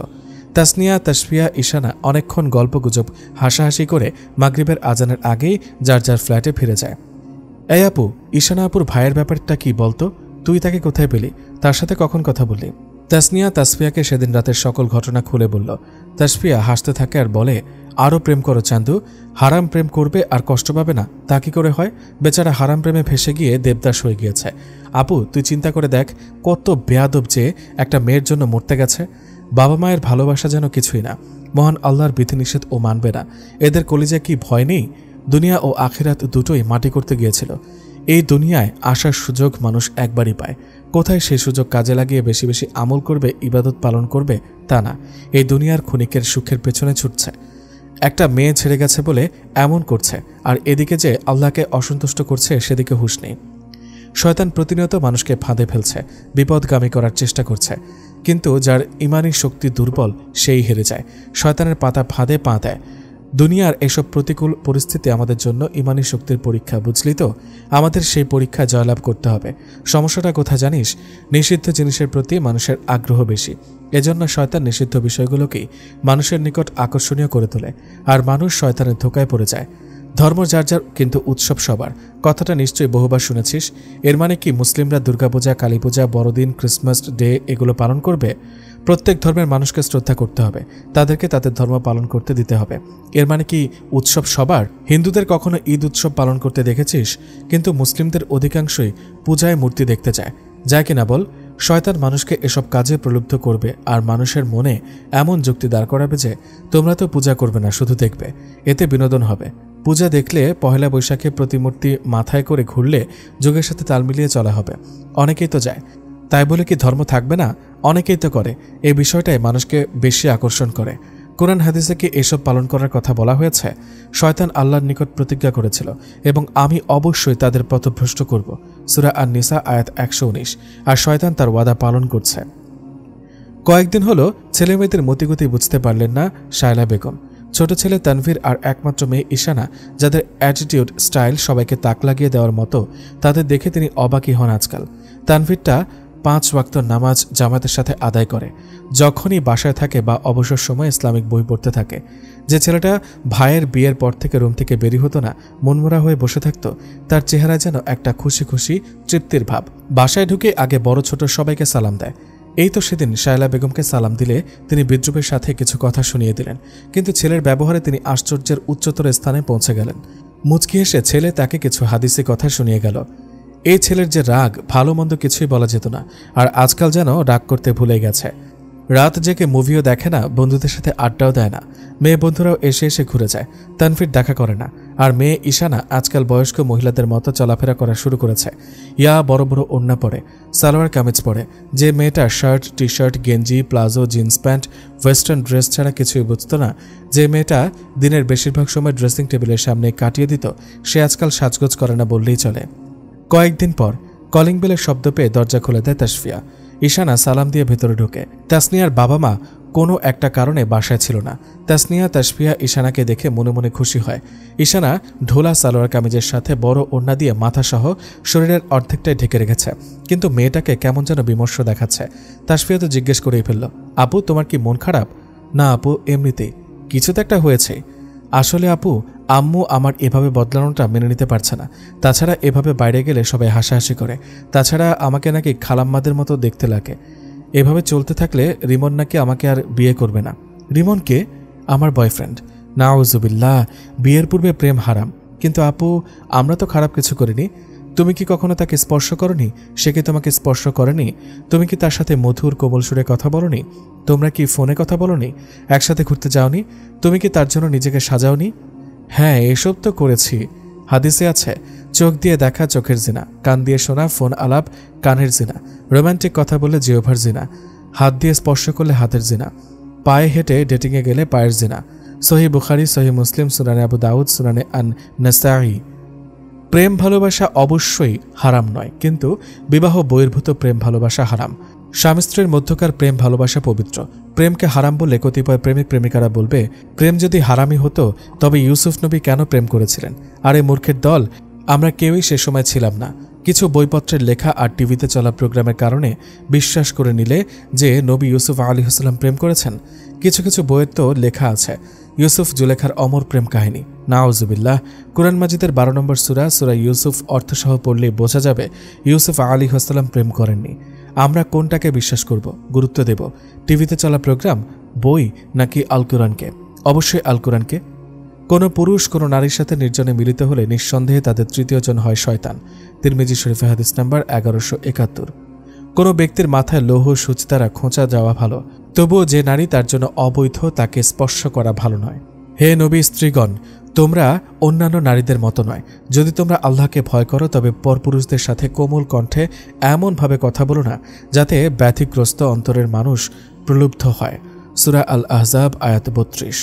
তাসনিয়া, তাসফিয়া, ঈশানা অনেকক্ষণ গল্পগুজব হাসাহাসি করে মাগরিবের আজানের আগেই যার যার ফ্ল্যাটে ফিরে যায়। এই আপু, ঈশানা আপুর ভাইয়ের ব্যাপারটা কি বলতো? তুই তাকে কোথায় পেলি? তার সাথে কখন কথা বললি? তাসনিয়া তাসফিয়াকে সেদিন রাতের সকল ঘটনা খুলে বলল। তাসফিয়া হাসতে থাকে আর বলে, আরও প্রেম করো চান্দু। হারাম প্রেম করবে আর কষ্ট পাবে না, তা কি করে হয়? বেচারা হারাম প্রেমে ভেসে গিয়ে দেবদাস হয়ে গিয়েছে। আপু তুই চিন্তা করে দেখ, কত বেয়াদব যে একটা মেয়ের জন্য মরতে গেছে। বাবা মায়ের ভালোবাসা যেন কিছুই না, মহান আল্লাহর বিধিনিষেধ ও মানবে না। এদের কলিজায় কি ভয় নেই? দুনিয়া ও আখিরাত দুটোই মাটি করতে গিয়েছিল। এই দুনিয়ায় আসার সুযোগ মানুষ একবারই পায়। কোথায় সেই সুযোগ কাজে লাগিয়ে বেশি বেশি আমল করবে, ইবাদত পালন করবে, তা না, এই দুনিয়ার ক্ষণিকের সুখের পেছনে ছুটছে। একটা মেয়ে ছেড়ে গেছে বলে এমন করছে, আর এদিকে যে আল্লাহকে অসন্তুষ্ট করছে সেদিকে হুঁশ নেই। শয়তান প্রতিনিয়ত মানুষকে ফাঁদে ফেলছে, বিপদগামী করার চেষ্টা করছে, কিন্তু যার ইমানি শক্তি দুর্বল সেই হেরে যায়। শয়তানের পাতা ফাঁদে পা দেয়। দুনিয়ার এসব প্রতিকূল পরিস্থিতি আমাদের জন্য ইমানি শক্তির পরীক্ষা, বুঝলি তো? আমাদের সেই পরীক্ষা জয়লাভ করতে হবে। সমস্যাটা কোথায় জানিস? নিষিদ্ধ জিনিসের প্রতি মানুষের আগ্রহ বেশি। এজন্য শয়তান নিষিদ্ধ বিষয়গুলোকেই মানুষের নিকট আকর্ষণীয় করে তোলে, আর মানুষ শয়তানের ধোকায় পড়ে যায়। ধর্ম যার যার, কিন্তু উৎসব সবার। কথাটা নিশ্চয়ই বহুবার শুনেছিস। এর মানে কি মুসলিমরা দুর্গাপূজা, কালীপূজা, বড়দিন, ক্রিসমাস ডে এগুলো পালন করবে? প্রত্যেক ধর্মের মানুষকে শ্রদ্ধা করতে হবে, তাদেরকে তাদের ধর্ম পালন করতে দিতে হবে। এর মানে কি উৎসব সবার? হিন্দুদের কখনো ঈদ উৎসব পালন করতে দেখেছিস? কিন্তু মুসলিমদের অধিকাংশই পূজায় মূর্তি দেখতে যায় কিনা বল? শয়তান মানুষকে এসব কাজে প্রলুব্ধ করবে, আর মানুষের মনে এমন যুক্তি দাঁড় করাবে যে তোমরা তো পূজা করবে না, শুধু দেখবে, এতে বিনোদন হবে। পূজা দেখলে পহেলা বৈশাখে প্রতিমূর্তি মাথায় করে ঘুরলে যুগের সাথে তাল মিলিয়ে চলা হবে। অনেকেই তো যায়, তাই বলে কি ধর্ম থাকবে না? অনেকেই তো করে। এই বিষয়টাই মানুষকে বেশি আকর্ষণ করে। কোরআন হাদিসে কি এসব পালন করার কথা বলা হয়েছে? শয়তান আল্লাহর নিকট প্রতিজ্ঞা করেছিল, এবং আমি অবশ্যই তাদের পথভ্রষ্ট করব। সূরা আন-নিসা আয়াত 119। আর শয়তান তার ওয়াদা পালন করছে। কয়েকদিন হলো ছেলেমেয়েদের মতিগতি বুঝতে পারলেন না শায়লা বেগম। ছোট ছেলে তানভীর আর একমাত্র মেয়ে ঈশানা, যাদের অ্যাটিটিউড স্টাইল সবাইকে তাক লাগিয়ে দেওয়ার মতো, তাদের দেখে তিনি অবাকই হন আজকাল। তানভীরটা 5 ওয়াক্ত নামাজ জামাতের সাথে আদায় করে, যখনই বাসায় থাকে বা অবসর সময় ইসলামিক বই পড়তে থাকে। যে ছেলেটা ভাইয়ের বিয়ের পর থেকে রুম থেকে বেরিয়ে হতো না, মনমরা হয়ে বসে থাকত, তার চেহারায় যেন একটা খুশি খুশি তৃপ্তির ভাব। বাসায় ঢুকে আগে বড় ছোট সবাইকে সালাম দেয়। এই তো সেদিন শায়লা বেগমকে সালাম দিলে তিনি বিদ্রুপের সাথে কিছু কথা শুনিয়ে দিলেন, কিন্তু ছেলের ব্যবহারে তিনি আশ্চর্যের উচ্চতর স্থানে পৌঁছে গেলেন। মুচকি হেসে ছেলে তাকে কিছু হাদিসি কথা শুনিয়ে গেল। এই ছেলের যে রাগ, ভালো মন্দ কিছুই বলা যেত না, আর আজকাল যেন রাগ করতে ভুলে গেছে। রাত জেগে মুভিও দেখে না, বন্ধুদের সাথে আড্ডাও দেয় না। মেয়ে বন্ধুরাও এসে এসে ঘুরে যায়, তানভীর দেখা করে না। আর মেয়ে ঈশানা আজকাল বয়স্ক মহিলাদের মতো চলাফেরা করা শুরু করেছে। ইয়া বড় বড় ওড়না পরে, সালোয়ার কামিজ পরে। যে মেয়েটা শার্ট, টি শার্ট, গেঞ্জি, palazzo, jeans pant, western dress ছাড়া কিছুই বুঝত না, যে মেয়েটা দিনের বেশিরভাগ সময় ড্রেসিং টেবিলের সামনে কাটিয়ে দিত, সে আজকাল সাজগোজ করে না বললেই চলে। কয়েকদিন পর কলিং বেলের শব্দ পেয়ে দরজা খুলে দেয় তাসফিয়া। ঈশানা সালাম দিয়ে ভেতরে ঢোকে। তাসনিয়ার বাবা মা কোনো একটা কারণে বাসায় ছিল না। তাসনিয়া তাসফিয়া ঈশানাকে দেখে মনে মনে খুশি হয়। ঈশানা ঢোলা সালোয়ার কামিজের সাথে বড় ওড়না দিয়ে মাথাসহ শরীরের অর্ধেকটাই ঢেকে রেখেছে, কিন্তু মেয়েটাকে কেমন যেন বিমর্ষ দেখাচ্ছে। তাসফিয়া তো জিজ্ঞেস করেই ফেলল, আপু তোমার কি মন খারাপ? না আপু, এমনিতেই। কিছু তো একটা হয়েছে। আসলে আপু, আম্মু আমার এভাবে বদলানোটা মেনে নিতে পারছে না। তাছাড়া এভাবে বাইরে গেলে সবাই হাসাহাসি করে। তাছাড়া আমাকে নাকি খালাম্মাদের মতো দেখতে লাগে। এভাবে চলতে থাকলে রিমন নাকি আমাকে আর বিয়ে করবে না। রিমনকে? আমার বয়ফ্রেন্ড। নাউজুবিল্লাহ, বিয়ের পূর্বে প্রেম হারাম। কিন্তু আপু, আমরা তো খারাপ কিছু করিনি। তুমি কি কখনো তাকে স্পর্শ করনি? সে কি তোমাকে স্পর্শ করেনি? তুমি কি তার সাথে মধুর কোমল সুরে কথা বলোনি? তোমরা কি ফোনে কথা বলোনি? একসাথে ঘুরতে যাওনি? তুমি কি তার জন্য নিজেকে সাজাওনি? হ্যাঁ, এসব তো করেছি। হাদিসে আছে, চোখ দিয়ে দেখা চোখের জিনা, কান দিয়ে শোনা ফোন আলাপ কানের জিনা, রোমান্টিক কথা বলে জিহ্বার জিনা, হাত দিয়ে স্পর্শ করলে হাতের জিনা, পায়ে হেঁটে ডেটিংয়ে গেলে পায়ের জিনা। সহিহ বুখারী, সহিহ মুসলিম, সুনানে আবু দাউদ, সুনানে আন-নাসাঈ। প্রেম ভালোবাসা অবশ্যই হারাম নয়, কিন্তু বিবাহ বহির্ভূত প্রেম ভালোবাসা হারাম। স্বামী স্ত্রীর মধ্যকার প্রেম ভালোবাসা পবিত্র। প্রেমকে হারাম বললে কতিপয় প্রেমিক প্রেমিকারা বলবে, প্রেম যদি হারামই হতো তবে ইউসুফ নবী কেন প্রেম করেছিলেন? আরে মূর্খের দল, আমরা কেউই সে সময় ছিলাম না। কিছু বইপত্রের লেখা আর টিভিতে চলা প্রোগ্রামের কারণে বিশ্বাস করে নিলে যে নবী ইউসুফ আলাইহিস সালাম প্রেম করেছেন। কিছু কিছু বইয়ের তো লেখা আছে ইউসুফ জুলেখার অমর প্রেম কাহিনী। নাউজুবিল্লাহ। কুরআন মাজিদের 12 নম্বর সূরা, সূরা ইউসুফ অর্থসহ পড়লে বোঝা যাবে ইউসুফ আলাইহিস সালাম প্রেম করেননি। আমরা কোনটাকে বিশ্বাস করব, গুরুত্ব দেব? টিভিতে চলা প্রোগ্রাম, বই, নাকি আল কুরআনকে? অবশ্যই আল কুরআনকে। কোনো পুরুষ কোনো নারীর সাথে নির্জনে মিলিত হলে নিঃসন্দেহে তাদের তৃতীয় জন হয় শয়তান। তিরমিজি শরীফে হাদিস নাম্বার 1171। কোনো ব্যক্তির মাথায় লৌহ সূচ দ্বারা খোঁচা যাওয়া ভালো, তবুও যে নারী তার জন্য অবৈধ তাকে স্পর্শ করা ভালো নয়। হে নবী স্ত্রীগণ, তোমরা অন্যান্য নারীদের মতো নয়। যদি তোমরা আল্লাহকে ভয় করো তবে পরপুরুষদের সাথে কোমল কণ্ঠে এমনভাবে কথা বলো না যাতে ব্যথিগ্রস্ত অন্তরের মানুষ প্রলুব্ধ হয়। সূরা আল আহজাব আয়াত 32।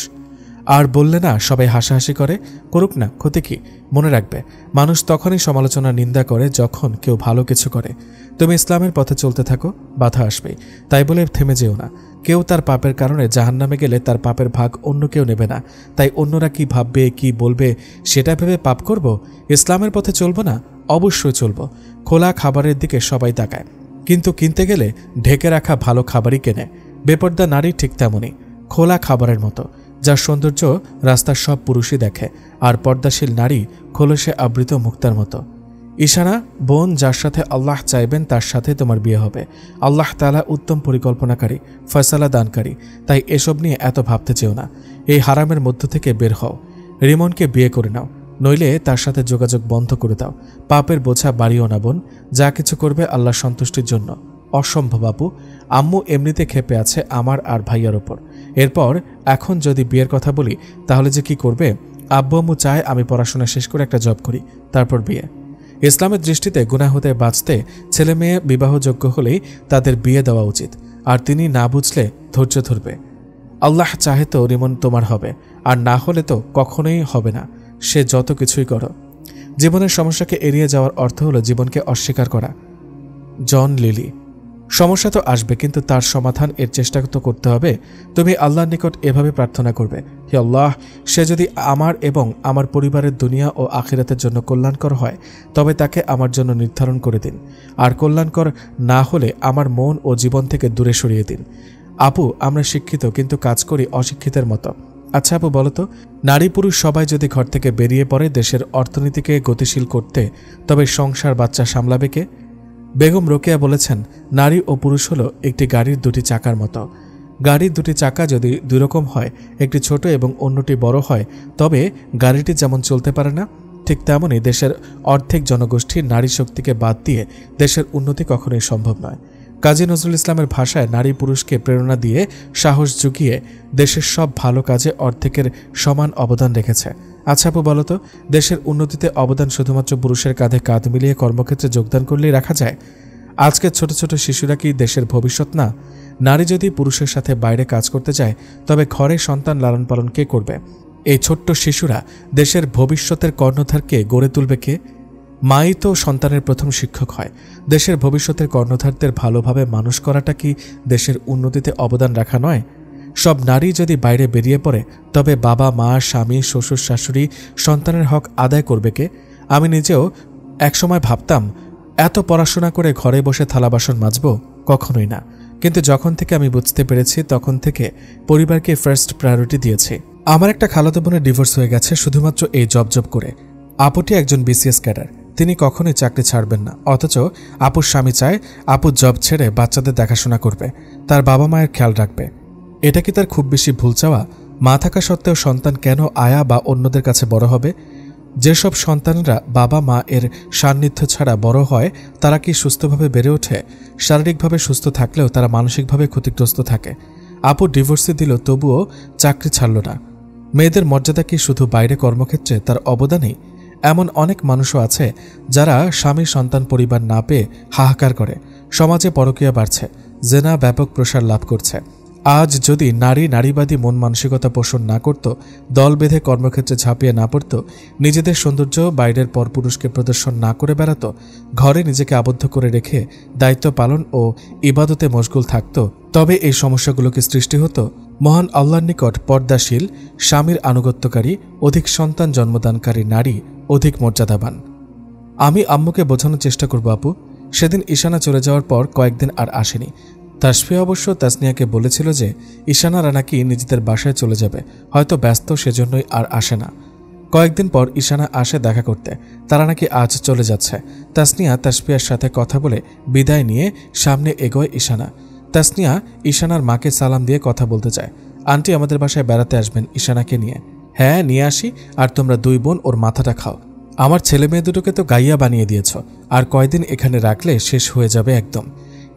আর বললে না সবাই হাসাহাসি করে, করুক না, ক্ষতি কি? মনে রাখবে, মানুষ তখনই সমালোচনা নিন্দা করে যখন কেউ ভালো কিছু করে। তুমি ইসলামের পথে চলতে থাকো, বাধা আসবে, তাই বলে থেমে যেও না। কেউ তার পাপের কারণে জাহান্নামে গেলে তার পাপের ভাগ অন্য কেউ নেবে না। তাই অন্যরা কি ভাববে, কি বলবে সেটা ভেবে পাপ করব? ইসলামের পথে চলবো না? অবশ্যই চলবো। খোলা খাবারের দিকে সবাই তাকায়, কিন্তু কিনতে গেলে ঢেকে রাখা ভালো খাবারই কেনে। বেপর্দা নারী ঠিক তেমনই, খোলা খাবারের মতো, যার সৌন্দর্য রাস্তার সব পুরুষই দেখে, আর পর্দাশীল নারী খোলসে আবৃত মুক্তার মতো। ঈশানা বোন, যার সাথে আল্লাহ চাইবেন তার সাথে তোমার বিয়ে হবে। আল্লাহ তাআলা উত্তম পরিকল্পনাকারী, ফয়সালা দানকারী। তাই এসব নিয়ে এত ভাবতে চেও না। এই হারামের মধ্য থেকে বের হও। রিমনকে বিয়ে করে নাও, নইলে তার সাথে যোগাযোগ বন্ধ করে দাও। পাপের বোঝা বাড়িও না বোন, যা কিছু করবে আল্লাহ সন্তুষ্টির জন্য। অসম্ভব আপু, আম্মু এমনিতে ক্ষেপে আছে আমার আর ভাইয়ার ওপর। এরপর এখন যদি বিয়ের কথা বলি তাহলে যে কি করবে? আব্বু আম্মু চায় আমি পড়াশোনা শেষ করে একটা জব করি, তারপর বিয়ে। ইসলামের দৃষ্টিতে গুনাহ হতে বাঁচতে ছেলে মেয়ে বিবাহযোগ্য হলেই তাদের বিয়ে দেওয়া উচিত, আর তিনি না বুঝলে ধৈর্য ধরবে। আল্লাহ চাহে তো রিমন তোমার হবে, আর না হলে তো কখনোই হবে না, সে যত কিছুই করো। জীবনের সমস্যাকে এড়িয়ে যাওয়ার অর্থ হলো জীবনকে অস্বীকার করা। জন লিলি। সমস্যা তো আসবে, কিন্তু তার সমাধান এর চেষ্টা তো করতে হবে। তুমি আল্লাহর নিকট এভাবে প্রার্থনা করবে, হে আল্লাহ, সে যদি আমার এবং আমার পরিবারের দুনিয়া ও আখিরাতের জন্য কল্যাণকর হয় তবে তাকে আমার জন্য নির্ধারণ করে দিন, আর কল্যাণকর না হলে আমার মন ও জীবন থেকে দূরে সরিয়ে দিন। আপু, আমরা শিক্ষিত কিন্তু কাজ করি অশিক্ষিতের মতো। আচ্ছা আপু বলো তো, নারী পুরুষ সবাই যদি ঘর থেকে বেরিয়ে পড়ে দেশের অর্থনীতিকে গতিশীল করতে, তবে সংসার বাচ্চা সামলাবে কে? বেগম রোকেয়া বলেছেন, নারী ও পুরুষ হলো একটি গাড়ির দুটি চাকার মতো। গাড়ির দুটি চাকা যদি দুই রকম হয়, একটি ছোট এবং অন্যটি বড় হয়, তবে গাড়িটি যেমন চলতে পারে না, ঠিক তেমনই দেশের অর্ধেক জনগোষ্ঠীর নারী শক্তিকে বাদ দিয়ে দেশের উন্নতি কখনোই সম্ভব নয়। কাজী নজরুল ইসলামের ভাষায় নারী পুরুষকে প্রেরণা দিয়ে সাহস জুগিয়ে দেশের সব ভালো কাজে অর্ধেকের সমান অবদান রেখেছে। আচ্ছা আপু বলতো, দেশের উন্নতিতে অবদান শুধুমাত্র পুরুষের কাঁধে কাঁধ মিলিয়ে কর্মক্ষেত্রে যোগদান করলেই রাখা যায়? আজকের ছোট ছোট শিশুরা কি দেশের ভবিষ্যৎ না? নারী যদি পুরুষের সাথে বাইরে কাজ করতে যায়, তবে ঘরে সন্তান লালন পালন কে করবে? এই ছোট্ট শিশুরা দেশের ভবিষ্যতের কর্ণধারকে গড়ে তুলবে কে? মাই তো সন্তানের প্রথম শিক্ষক হয়। দেশের ভবিষ্যতের কর্ণধারদের ভালোভাবে মানুষ করাটা কি দেশের উন্নতিতে অবদান রাখা নয়? সব নারী যদি বাইরে বেরিয়ে পড়ে, তবে বাবা মা স্বামী শ্বশুর শাশুড়ি সন্তানের হক আদায় করবে কে? আমি নিজেও একসময় ভাবতাম এত পড়াশোনা করে ঘরে বসে থালা বাসন মাজব, কখনোই না। কিন্তু যখন থেকে আমি বুঝতে পেরেছি, তখন থেকে পরিবারকে ফার্স্ট প্রায়োরিটি দিয়েছি। আমার একটা খালাতো বোনের ডিভোর্স হয়ে গেছে শুধুমাত্র এই জব করে। আপুটি একজন বিসিএস ক্যাডার, তিনি কখনোই চাকরি ছাড়বেন না, অথচ আপুর স্বামী চায় আপু জব ছেড়ে বাচ্চাদের দেখাশোনা করবে, তার বাবা মায়ের খেয়াল রাখবে। এটা কি তার খুব বেশি ভুল চাওয়া? মা থাকা সত্ত্বেও সন্তান কেন আয়া বা অন্যদের কাছে বড় হবে? যেসব সন্তানরা বাবা মা এর সান্নিধ্য ছাড়া বড় হয়, তারা কি সুস্থভাবে বেড়ে ওঠে? শারীরিকভাবে সুস্থ থাকলেও তারা মানসিকভাবে ক্ষতিগ্রস্ত থাকে। আপু ডিভোর্সে দিল, তবুও চাকরি ছাড়ল না। মেয়েদের মর্যাদা কি শুধু বাইরে কর্মক্ষেত্রে তার অবদানেই? এমন অনেক মানুষও আছে যারা স্বামী সন্তান পরিবার না পেয়ে হাহাকার করে। সমাজে পরকীয়া বাড়ছে, জেনা ব্যাপক প্রসার লাভ করছে। আজ যদি নারীবাদী মন মানসিকতা পোষণ না করত, দল বেঁধে কর্মক্ষেত্রে ঝাঁপিয়ে না পড়ত, নিজেদের সৌন্দর্য বাইরের পরপুরুষকে প্রদর্শন না করে বেড়াত, ঘরে নিজেকে আবদ্ধ করে রেখে দায়িত্ব পালন ও ইবাদতে মশগুল থাকত, তবে এই সমস্যাগুলোকে সৃষ্টি হতো। মহান আল্লাহর নিকট পর্দাশীল, স্বামীর আনুগত্যকারী, অধিক সন্তান জন্মদানকারী নারী অধিক মর্যাদাবান। আমি আম্মুকে বোঝানোর চেষ্টা করব আপু। সেদিন ঈশানা চলে যাওয়ার পর কয়েকদিন আর আসেনি। তাসফিয়া অবশ্য তাসনিয়াকে বলেছিল যে ঈশানারা নাকি নিজেদের বাসায় চলে যাবে, হয়তো ব্যস্ত সেজন্যই আর আসে না। কয়েকদিন পর ঈশানা আসে দেখা করতে, তারা নাকি আজ চলে যাচ্ছে। তাসনিয়া তাসফিয়ার সাথে কথা বলে বিদায় নিয়ে সামনে এগোয় ঈশানা। তাসনিয়া ঈশানার মাকে সালাম দিয়ে কথা বলতে চায়। আন্টি আমাদের বাসায় বেড়াতে আসবেন ঈশানাকে নিয়ে? হ্যাঁ নিয়ে আসি, আর তোমরা দুই বোন ওর মাথাটা খাও। আমার ছেলে মেয়ে দুটোকে তো গাইয়া বানিয়ে দিয়েছ, আর কয়দিন এখানে রাখলে শেষ হয়ে যাবে একদম।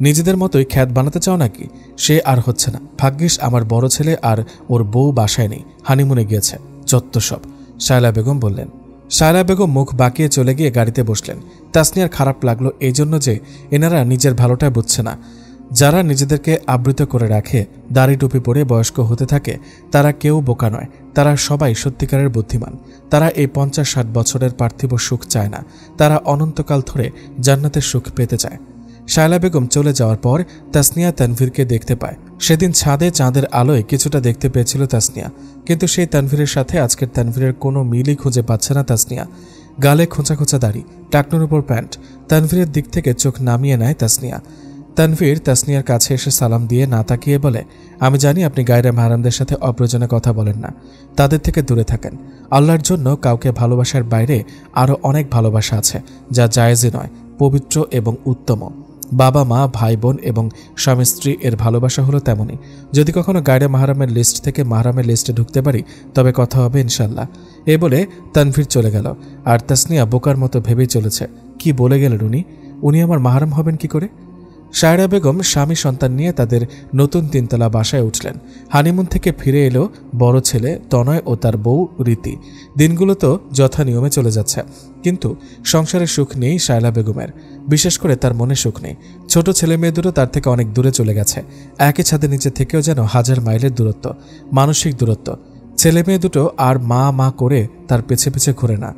নিজেদের মতোই খ্যাত বানাতে চাও নাকি? সে আর হচ্ছে না। ভাগ্যিস আমার বড় ছেলে আর ওর বউ বাসায় নেই, হানিমুনে গিয়েছে, যত্ত সব, শায়লা বেগম বললেন। শায়লা বেগম মুখ বাঁকিয়ে চলে গিয়ে গাড়িতে বসলেন। তাসনিয়ার খারাপ লাগলো এই জন্য যে এনারা নিজের ভালোটাই বুঝছে না। যারা নিজেদেরকে আবৃত করে রাখে, দাড়ি টুপি পরে বয়স্ক হতে থাকে, তারা কেউ বোকা নয়, তারা সবাই সত্যিকারের বুদ্ধিমান। তারা এই 50-60 বছরের পার্থিব সুখ চায় না, তারা অনন্তকাল ধরে জান্নাতের সুখ পেতে চায়। শায়লা বেগম চলে যাওয়ার পর তাসনিয়া তানভীরকে দেখতে পায়। সেদিন ছাদে চাঁদের আলোয় কিছুটা দেখতে পেয়েছিল তাসনিয়া, কিন্তু সেই তানভীরের সাথে আজকের তানভীরের কোনো মিলই খুঁজে পাচ্ছে না তাসনিয়া। গালে খোঁচা খোঁচা দাড়ি, টাকনুর উপর প্যান্ট। তানভীরের দিক থেকে চোখ নামিয়ে নেয় তাসনিয়া। তানভীর তাসনিয়ার কাছে এসে সালাম দিয়ে না তাকিয়ে বলে, আমি জানি আপনি গায়রে মাহরামদের সাথে অপ্রয়োজনে কথা বলেন না, তাদের থেকে দূরে থাকেন। আল্লাহর জন্য কাউকে ভালোবাসার বাইরে আরও অনেক ভালোবাসা আছে, যা জায়েজই নয়, পবিত্র এবং উত্তম। বাবা মা ভাই বোন এবং স্বামী স্ত্রী এর ভালোবাসা হলো তেমনই। যদি কখনো গায়রে মাহরামের লিস্ট থেকে মাহরামের লিস্টে ঢুকতে পারি, তবে কথা হবে ইনশাল্লাহ। এ বলে তানভীর চলে গেল, আর তাসনিয়া বোকার মতো ভেবেই চলেছে, কি বলে গেলেন উনি আমার মাহরাম হবেন কি করে? শায়রা বেগম স্বামী সন্তান নিয়ে তাদের নতুন 3তলা বাসায় উঠলেন। হানিমুন থেকে ফিরে এলো বড় ছেলে তনয় ও তার বউ রীতি। দিনগুলো তো যথা নিয়মে চলে যাচ্ছে, কিন্তু সংসারের সুখ নেই শায়লা বেগমের। বিশেষ করে তার মনে সুখ নেই। ছোট ছেলে মেয়ে দুটো তার থেকে অনেক দূরে চলে গেছে। একই ছাদের নিচে থেকেও যেন 1000 মাইলের দূরত্ব, মানসিক দূরত্ব। ছেলে মেয়ে দুটো আর মা মা করে তার পেছে পেছে ঘুরে না,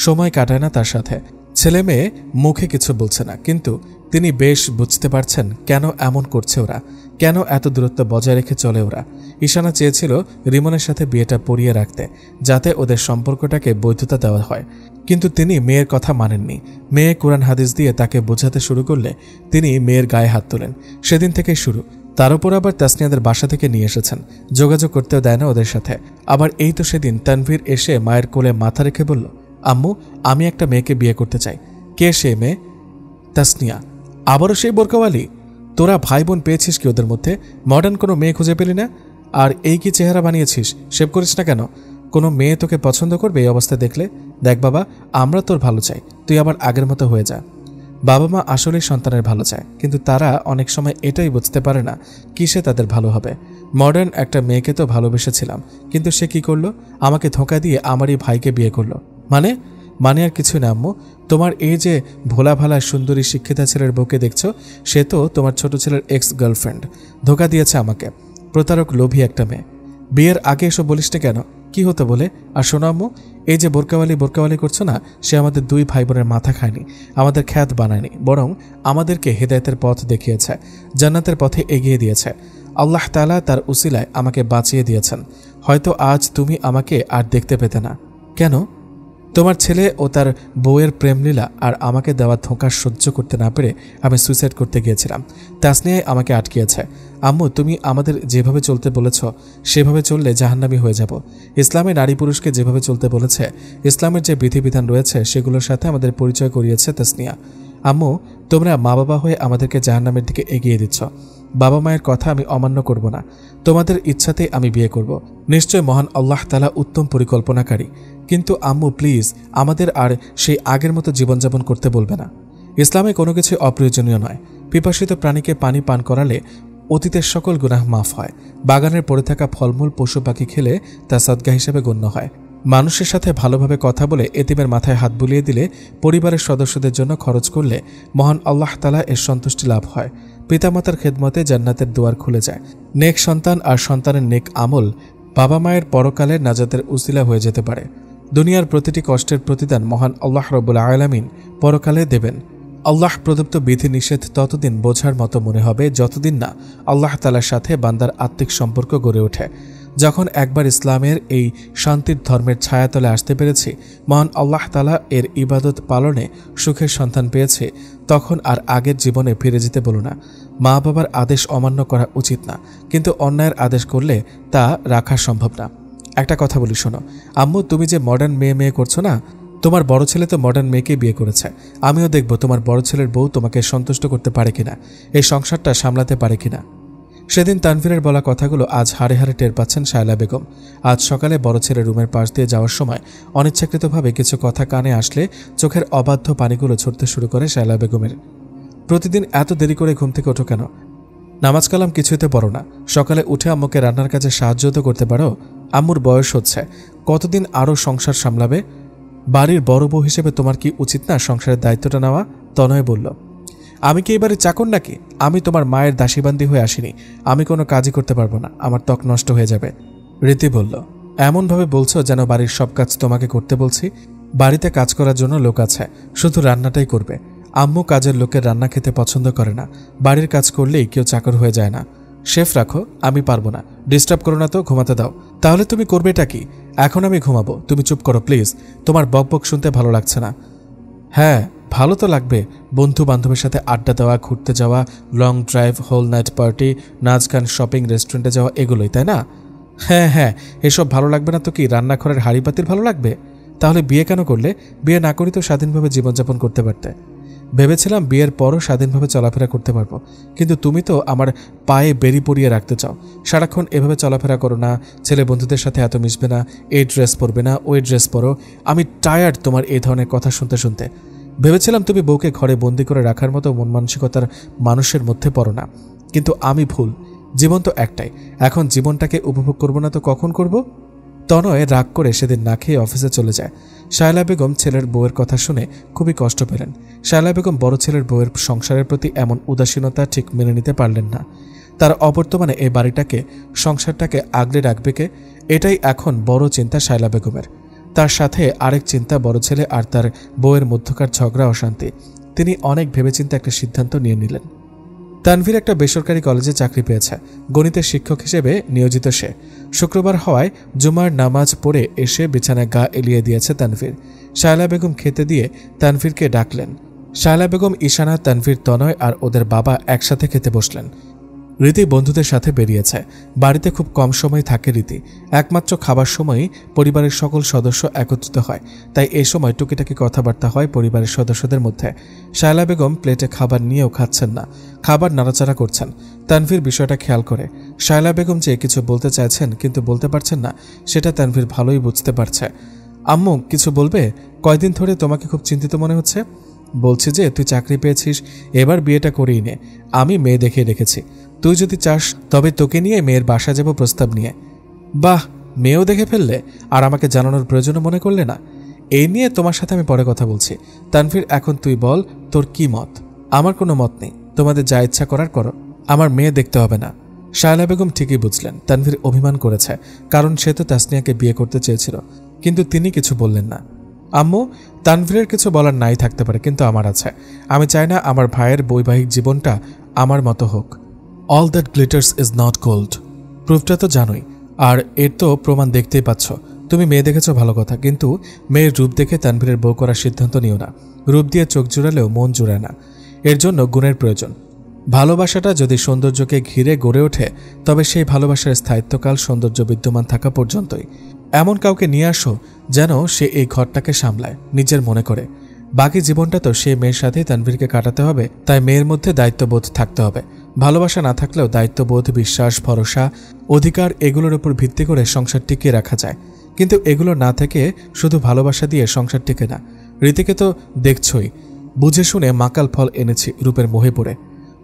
সময় কাটায় না তার সাথে। ছেলে মেয়ে মুখে কিছু বলছে না, কিন্তু তিনি বেশ বুঝতে পারছেন কেন এমন করছে ওরা, কেন এত দূরত্ব বজায় রেখে চলে ওরা। ঈশানা চেয়েছিল রিমনের সাথে বিয়েটা পরিয়ে রাখতে, যাতে ওদের সম্পর্কটাকে বৈধতা দেওয়া হয়, কিন্তু তিনি মেয়ের কথা মানেননি। মেয়ে কোরআন হাদিস দিয়ে তাকে বোঝাতে শুরু করলে তিনি মেয়ের গায়ে হাত তোলেন। সেদিন থেকেই শুরু। তার উপর আবার তাসনিয়াদের বাসা থেকে নিয়ে এসেছেন, যোগাযোগ করতেও দেয় না ওদের সাথে। আবার এই তো সেদিন তানভীর এসে মায়ের কোলে মাথা রেখে বলল, আম্মু আমি একটা মেয়েকে বিয়ে করতে চাই। কে সে মেয়ে? তাসনিয়া। আবারও সেই বোরকাওয়ালি? তোরা ভাই বোন পেয়েছিস কি ওদের মধ্যে? মডার্ন কোনো মেয়ে খুঁজে পেলি না? আর এই কি চেহারা বানিয়েছিস? শেভ করিস না কেন? কোনো মেয়ে তোকে পছন্দ করবে এই অবস্থা দেখলে? দেখ বাবা, আমরা তোর ভালো চাই, তুই আবার আগের মতো হয়ে যা। বাবা মা আসলেই সন্তানের ভালো চায়, কিন্তু তারা অনেক সময় এটাই বুঝতে পারে না কিসে তাদের ভালো হবে। মডার্ন একটা মেয়েকে তো ভালোবেসেছিলাম, কিন্তু সে কি করলো? আমাকে ধোঁকা দিয়ে আমারই ভাইকে বিয়ে করলো। মানে আর কিছু না আম্মু। তোমার এই যে ভোলা ভালা সুন্দরী শিক্ষিতা ছেলের বউকে দেখছো, সে তো তোমার ছোট ছেলের এক্স গার্লফ্রেন্ড। ধোঁকা দিয়েছে আমাকে, প্রতারক, লোভী একটা মেয়ে। বিয়ের আগে এসব বলিস না কেন? কি হতো বলে? আর শোনো আম্মু, এই যে বোরকাওয়ালি করছো না, সে আমাদের 2 ভাই বোনের মাথা খায়নি, আমাদের খ্যাত বানায়নি, বরং আমাদেরকে হেদায়েতের পথ দেখিয়েছে, জান্নাতের পথে এগিয়ে দিয়েছে। আল্লাহ তাআলা তার উসিলায় আমাকে বাঁচিয়ে দিয়েছেন। হয়তো আজ তুমি আমাকে আর দেখতে পেতে না। কেন? তোমার ছেলে ও তার বউয়ের প্রেমলীলা আর আমাকে দেওয়া ধোঁকা সহ্য করতে না পেরে আমি সুইসাইড করতে গিয়েছিলাম। তাসনিয়ায় আমাকে আটকিয়েছে। আম্মু, তুমি আমাদের যেভাবে চলতে বলেছ সেভাবে চললে জাহান্নামী হয়ে যাব। ইসলামে নারী পুরুষকে যেভাবে চলতে বলেছে, ইসলামের যে বিধিবিধান রয়েছে সেগুলোর সাথে আমাদের পরিচয় করিয়েছে তাসনিয়া। আম্মু, তোমরা মা বাবা হয়ে আমাদেরকে জাহান্নামের দিকে এগিয়ে দিচ্ছ। বাবা মায়ের কথা আমি অমান্য করব না। তোমাদের ইচ্ছাতেই আমি বিয়ে করব। নিশ্চয় মহান আল্লাহ তাআলা উত্তম পরিকল্পনাকারী। কিন্তু আম্মু প্লিজ, আমাদের আর সেই আগের মতো জীবনযাপন করতে বলবে না। ইসলামে কোনো কিছু অপ্রয়োজনীয় নয়। পিপাসিত প্রাণীকে পানি পান করালে অতীতের সকল গুনাহ মাফ হয়। বাগানের পড়ে থাকা ফলমূল পশু পাখি খেলে তা সদকা হিসেবে গণ্য হয়। মানুষের সাথে ভালোভাবে কথা বলে এতিমের মাথায় হাত বুলিয়ে দিলে, পরিবারের সদস্যদের জন্য খরচ করলে মহান আল্লাহ তাআলা এর সন্তুষ্টি লাভ হয়। পিতামাতার খেদমতে জান্নাতের দুয়ার খুলে যায়। নেক সন্তান আর সন্তানের নেক আমল বাবা মায়ের পরকালের নাজাতের উসিলা হয়ে যেতে পারে। দুনিয়ার প্রতিটি কষ্টের প্রতিদান মহান আল্লাহ রব্বুল আলামিন পরকালে দেবেন। আল্লাহ প্রদত্ত বিধি নিষেধ ততদিন বোঝার মতো মনে হবে যতদিন না আল্লাহ তাআলার সাথে বান্দার আত্মিক সম্পর্ক গড়ে ওঠে। যখন একবার ইসলামের এই শান্তির ধর্মের ছায়াতলে আসতে পেরেছি, মহান আল্লাহ তাআলা এর ইবাদত পালনে সুখের সন্ধান পেয়েছে, তখন আর আগের জীবনে ফিরে যেতে বলো না। মা বাবার আদেশ অমান্য করা উচিত না, কিন্তু অন্যায়ের আদেশ করলে তা রাখা সম্ভব না। একটা কথা বলি শোনো আম্মু, তুমি যে মডার্ন মেয়ে করছো না, তোমার বড় ছেলে তো মডার্ন মেয়েকে বিয়ে করেছে। আমিও দেখব তোমার বড় ছেলের বউ তোমাকে সন্তুষ্ট করতে পারে কিনা, এই সংসারটা সামলাতে পারে কিনা। সেদিন তানভীরের বলা কথাগুলো আজ হাড়ে হাড়ে টের পাচ্ছেন শায়লা বেগম। আজ সকালে বড় ছেলের রুমের পাশ দিয়ে যাওয়ার সময় অনিচ্ছাকৃতভাবে কিছু কথা কানে আসলে চোখের অবাধ্য পানিগুলো ছুটতে শুরু করে শায়লা বেগমের। প্রতিদিন এত দেরি করে ঘুম থেকে ওঠো কেন? নামাজ কালাম কিছুতে পড়ো না? সকালে উঠে আম্মুকে রান্নার কাজে সাহায্য তো করতে পারো। আম্মুর বয়স হচ্ছে, কতদিন আরও সংসার সামলাবে? বাড়ির বড় বউ হিসেবে তোমার কি উচিত না সংসারের দায়িত্বটা নেওয়া? তনয় বলল, আমি কি এবারে চাকর নাকি? আমি তোমার মায়ের দাসীবান্দি হয়ে আসিনি। আমি কোনো কাজই করতে পারবো না, আমার ত্বক নষ্ট হয়ে যাবে। রীতি বলল, এমনভাবে বলছো যেন বাড়ির সব কাজ তোমাকে করতে বলছি। বাড়িতে কাজ করার জন্য লোক আছে, শুধু রান্নাটাই করবে। আম্মু কাজের লোকের রান্না খেতে পছন্দ করে না। বাড়ির কাজ করলেই কেউ চাকর হয়ে যায় না। শেফ রাখো, আমি পারবো না। ডিস্টার্ব করো না তো, ঘুমাতে দাও। তাহলে তুমি করবেটা কি? এখন আমি ঘুমাবো, তুমি চুপ করো প্লিজ। তোমার বকবক শুনতে ভালো লাগছে না। হ্যাঁ, ভালো তো লাগবে। বন্ধু বান্ধবের সাথে আড্ডা দেওয়া, ঘুরতে যাওয়া, long drive, whole night party, নাচ গান, শপিং, রেস্টুরেন্টে যাওয়া, এগুলোই, তাই না? হ্যাঁ, এসব ভালো লাগবে না তো কি রান্নাঘরের হাঁড়ি পাতির ভালো লাগবে? তাহলে বিয়ে কেন করলে? বিয়ে না করি তো স্বাধীনভাবে জীবনযাপন করতে পারতে। ভেবেছিলাম বিয়ের পরও স্বাধীনভাবে চলাফেরা করতে পারবো, কিন্তু তুমি তো আমার পায়ে বেরি পরিয়ে রাখতে চাও। সারাক্ষণ এভাবে চলাফেরা করো না, ছেলে বন্ধুদের সাথে এত মিশবে না, এই ড্রেস পরবে না, ওই ড্রেস পরো। আমি টায়ার্ড তোমার এই ধরনের কথা শুনতে শুনতে। ভেবেছিলাম তুমি বউকে ঘরে বন্দি করে রাখার মতো মন মানসিকতার মানুষের মধ্যে পড়ো না, কিন্তু আমি ভুল। জীবন তো একটাই, এখন জীবনটাকে উপভোগ করব না তো কখন করব? তনয় রাগ করে সেদিন না খেয়ে অফিসে চলে যায়। শায়লা বেগম ছেলের বউয়ের কথা শুনে খুবই কষ্ট পেলেন। শায়লা বেগম বড় ছেলের বউয়ের সংসারের প্রতি এমন উদাসীনতা ঠিক মেনে নিতে পারলেন না। তার অবর্তমানে এই বাড়িটাকে, সংসারটাকে আগলে রাখবে কে, এটাই এখন বড় চিন্তা শায়লা বেগমের। তার সাথে আরেক চিন্তা বড় ছেলে আর তার বউয়ের মধ্যকার ঝগড়া অশান্তি। তিনি অনেক ভেবেচিন্তে একটা সিদ্ধান্ত নিয়ে নিলেন। তানভীর একটা বেসরকারি কলেজে চাকরি পেয়েছে, গণিতের শিক্ষক হিসেবে নিয়োজিত সে। শুক্রবার হওয়ায় জুমার নামাজ পড়ে এসে বিছানায় গা এলিয়ে দিয়েছে তানভীর। শায়লা বেগম খেতে দিয়ে তানভীরকে ডাকলেন। শায়লা বেগম, ঈশানা, তানভীর, তনয় আর ওদের বাবা একসাথে খেতে বসলেন। রীতি বন্ধুদের সাথে বেরিয়েছে। বাড়িতে খুব কম সময় থাকে রীতি। একমাত্র খাবার সময়ই পরিবারের সকল সদস্য একত্রিত হয়, তাই এই সময় টুকিটাকি কথাবার্তা হয় পরিবারের সদস্যদের মধ্যে। শায়লা বেগম প্লেটে খাবার নিয়েও খাচ্ছেন না, খাবার নাড়াচাড়া করছেন। তানভীর বিষয়টা খেয়াল করে। শায়লা বেগম যে কিছু বলতে চাইছেন কিন্তু বলতে পারছেন না, সেটা তানভীর ভালোই বুঝতে পারছে। আম্মু, কিছু বলবে? কয়দিন ধরে তোমাকে খুব চিন্তিত মনে হচ্ছে। বলছি যে তুই চাকরি পেয়েছিস, এবার বিয়েটা করেই নে। আমি মেয়ে দেখে রেখেছি, তুই যদি চাস তবে তোকে নিয়ে মেয়ের বাসা যাব প্রস্তাব নিয়ে। বাহ, মেয়েও দেখে ফেললে আর আমাকে জানানোর প্রয়োজনও মনে করলে না। এই নিয়ে তোমার সাথে আমি পরে কথা বলছি। তানভীর, এখন তুই বল তোর কি মত? আমার কোনো মত নেই, তোমাদের যা ইচ্ছা করার করো, আমার মেয়ে দেখতে হবে না। শায়লা বেগম ঠিকই বুঝলেন তানভীর অভিমান করেছে, কারণ সে তো তাসনিয়াকে বিয়ে করতে চেয়েছিল, কিন্তু তিনি কিছু বললেন না। আম্মু, তানভীরের কিছু বলার নাই থাকতে পারে, কিন্তু আমার আছে। আমি চাই না আমার ভাইয়ের বৈবাহিক জীবনটা আমার মতো হোক। All that glitters is not gold, প্রুফটা তো জানোই, আর এর তো প্রমাণ দেখতেই পাচ্ছ। তুমি মেয়ে দেখেছ ভালো কথা, কিন্তু মেয়ের রূপ দেখে তানভীরের বউ করার সিদ্ধান্ত নিও না। রূপ দিয়ে চোখ জুড়ালেও মন জুড়ায় না, এর জন্য গুণের প্রয়োজন। ভালোবাসাটা যদি সৌন্দর্যকে ঘিরে গড়ে ওঠে, তবে সেই ভালোবাসার স্থায়িত্বকাল সৌন্দর্য বিদ্যমান থাকা পর্যন্তই। এমন কাউকে নিয়ে আসো যেন সে এই ঘরটাকে সামলায় নিজের মনে করে। বাকি জীবনটা তো সে মেয়ের সাথেই তানভীরকে কাটাতে হবে, তাই মেয়ের মধ্যে দায়িত্ববোধ থাকতে হবে। ভালোবাসা না থাকলেও দায়িত্ববোধ, বিশ্বাস, ভরসা, অধিকার এগুলোর উপর ভিত্তি করে সংসার টিকিয়ে রাখা যায়। কিন্তু এগুলো না থেকে শুধু ভালোবাসা দিয়ে সংসার টিকে না। রীতিকে তো দেখছই, বুঝে শুনে মাকাল ফল এনেছি রূপের মোহে পড়ে।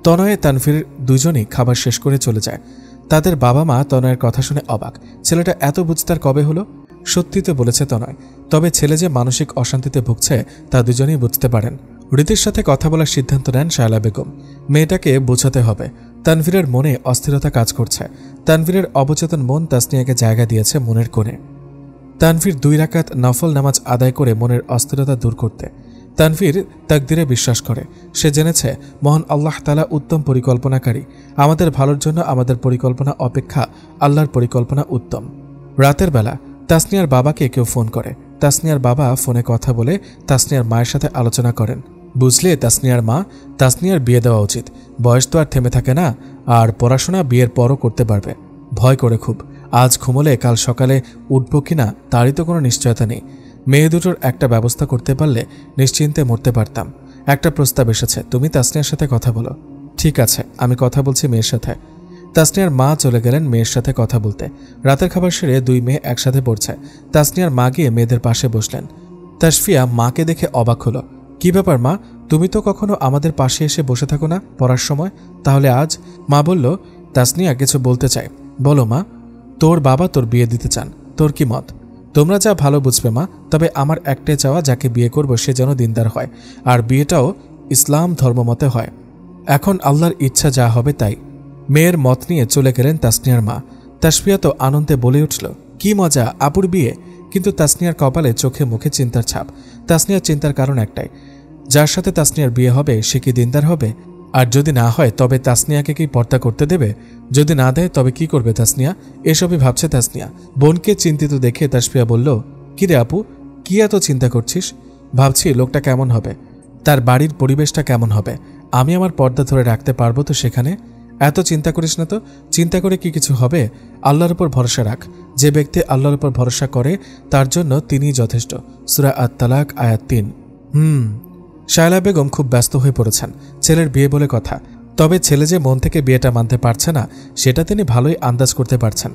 তনয়ে তানভীর দুজনই খাবার শেষ করে চলে যায়। তাদের বাবা মা তনয়ের কথা শুনে অবাক। ছেলেটা এত বুঝতার কবে হলো? সত্যি তো বলেছে তনয়, তবে ছেলে যে মানসিক অশান্তিতে ভুগছে তা দুজনেই বুঝতে পারেন। রীতির সাথে কথা বলার সিদ্ধান্ত নেন শায়লা বেগম। মেয়েটাকে বোঝাতে হবে। তানভীরের মনে অস্থিরতা কাজ করছে। তানভীরের অবচেতন মন তাসনিয়াকে জায়গা দিয়েছে মনের কোণে। তানভীর 2 রাকাত নফল নামাজ আদায় করে মনের অস্থিরতা দূর করতে। তানভীর তাকদিরে বিশ্বাস করে। সে জেনেছে মহান আল্লাহ তাআলা উত্তম পরিকল্পনাকারী। আমাদের ভালোর জন্য আমাদের পরিকল্পনা অপেক্ষা আল্লাহর পরিকল্পনা উত্তম। রাতের বেলা তাসনিয়ার বাবাকে কেউ ফোন করে। তাসনিয়ার বাবা ফোনে কথা বলে তাসনিয়ার মায়ের সাথে আলোচনা করেন। বুঝলে তাসনিয়ার মা, তাসনিয়ার বিয়ে দেওয়া উচিত। বয়স তো আর থেমে থাকে না, আর পড়াশোনা বিয়ের পরও করতে পারবে। ভয় করে খুব, আজ ঘুমোলে কাল সকালে উঠব কিনা তারই তো কোনো নিশ্চয়তা নেই। মেয়ে দুটোর একটা ব্যবস্থা করতে পারলে নিশ্চিন্তে মরতে পারতাম। একটা প্রস্তাব এসেছে, তুমি তাসনিয়ার সাথে কথা বলো। ঠিক আছে, আমি কথা বলছি মেয়ের সাথে। তাসনিয়ার মা চলে গেলেন মেয়ের সাথে কথা বলতে। রাতের খাবার সেরে 2 মেয়ে একসাথে পড়ছে। তাসনিয়ার মা গিয়ে মেয়েদের পাশে বসলেন। তাসফিয়া মাকে দেখে অবাক হলো। কি ব্যাপার মা, তুমি তো কখনো আমাদের পাশে এসে বসে থাকো না পড়ার সময়, তাহলে আজ? মা বলল, তাসনিয়া কিছু বলতে চাই। বলো মা। তোর বাবা তোর বিয়ে দিতে চান, তোর কি মত? তোমরা যা ভালো বুঝবে মা, তবে আমার একটাই চাওয়া, যাকে বিয়ে করব সে যেন দিনদার হয়, আর বিয়েটাও ইসলাম ধর্মমতে হয়। এখন আল্লাহর ইচ্ছা যা হবে তাই। মেয়ের মত নিয়ে চলে গেলেন তাসনিয়ার মা। তাসফিয়া তো আনন্দে বলে উঠল, কি মজা, আপুর বিয়ে। কিন্তু তাসনিয়ার কপালে চোখে মুখে চিন্তার ছাপ। তাসনিয়ার চিন্তার কারণ একটাই, যার সাথে তাসনিয়ার বিয়ে হবে সে কি দিনদার হবে? আর যদি না হয় তবে তাসনিয়াকে কি পর্দা করতে দেবে? যদি না দেয় তবে কি করবে তাসনিয়া? এসবই ভাবছে তাসনিয়া। বোনকে চিন্তিত দেখে তাসফিয়া বলল, কি রে আপু, কি এত চিন্তা করছিস? ভাবছি লোকটা কেমন হবে, তার বাড়ির পরিবেশটা কেমন হবে, আমি আমার পর্দা ধরে রাখতে পারবো তো সেখানে? এত চিন্তা করিস না তো, চিন্তা করে কি কিছু হবে? আল্লাহর উপর ভরসা রাখ। যে ব্যক্তি আল্লাহর উপর ভরসা করে তার জন্য তিনিই যথেষ্ট। সূরা আত-তালাক আয়াত 3। শায়লা বেগম খুব ব্যস্ত হয়ে পড়েছেন। ছেলের বিয়ে বলে কথা, তবে ছেলে যে মন থেকে বিয়েটা মানতে পারছে না সেটা তিনি ভালোই আন্দাজ করতে পারছেন।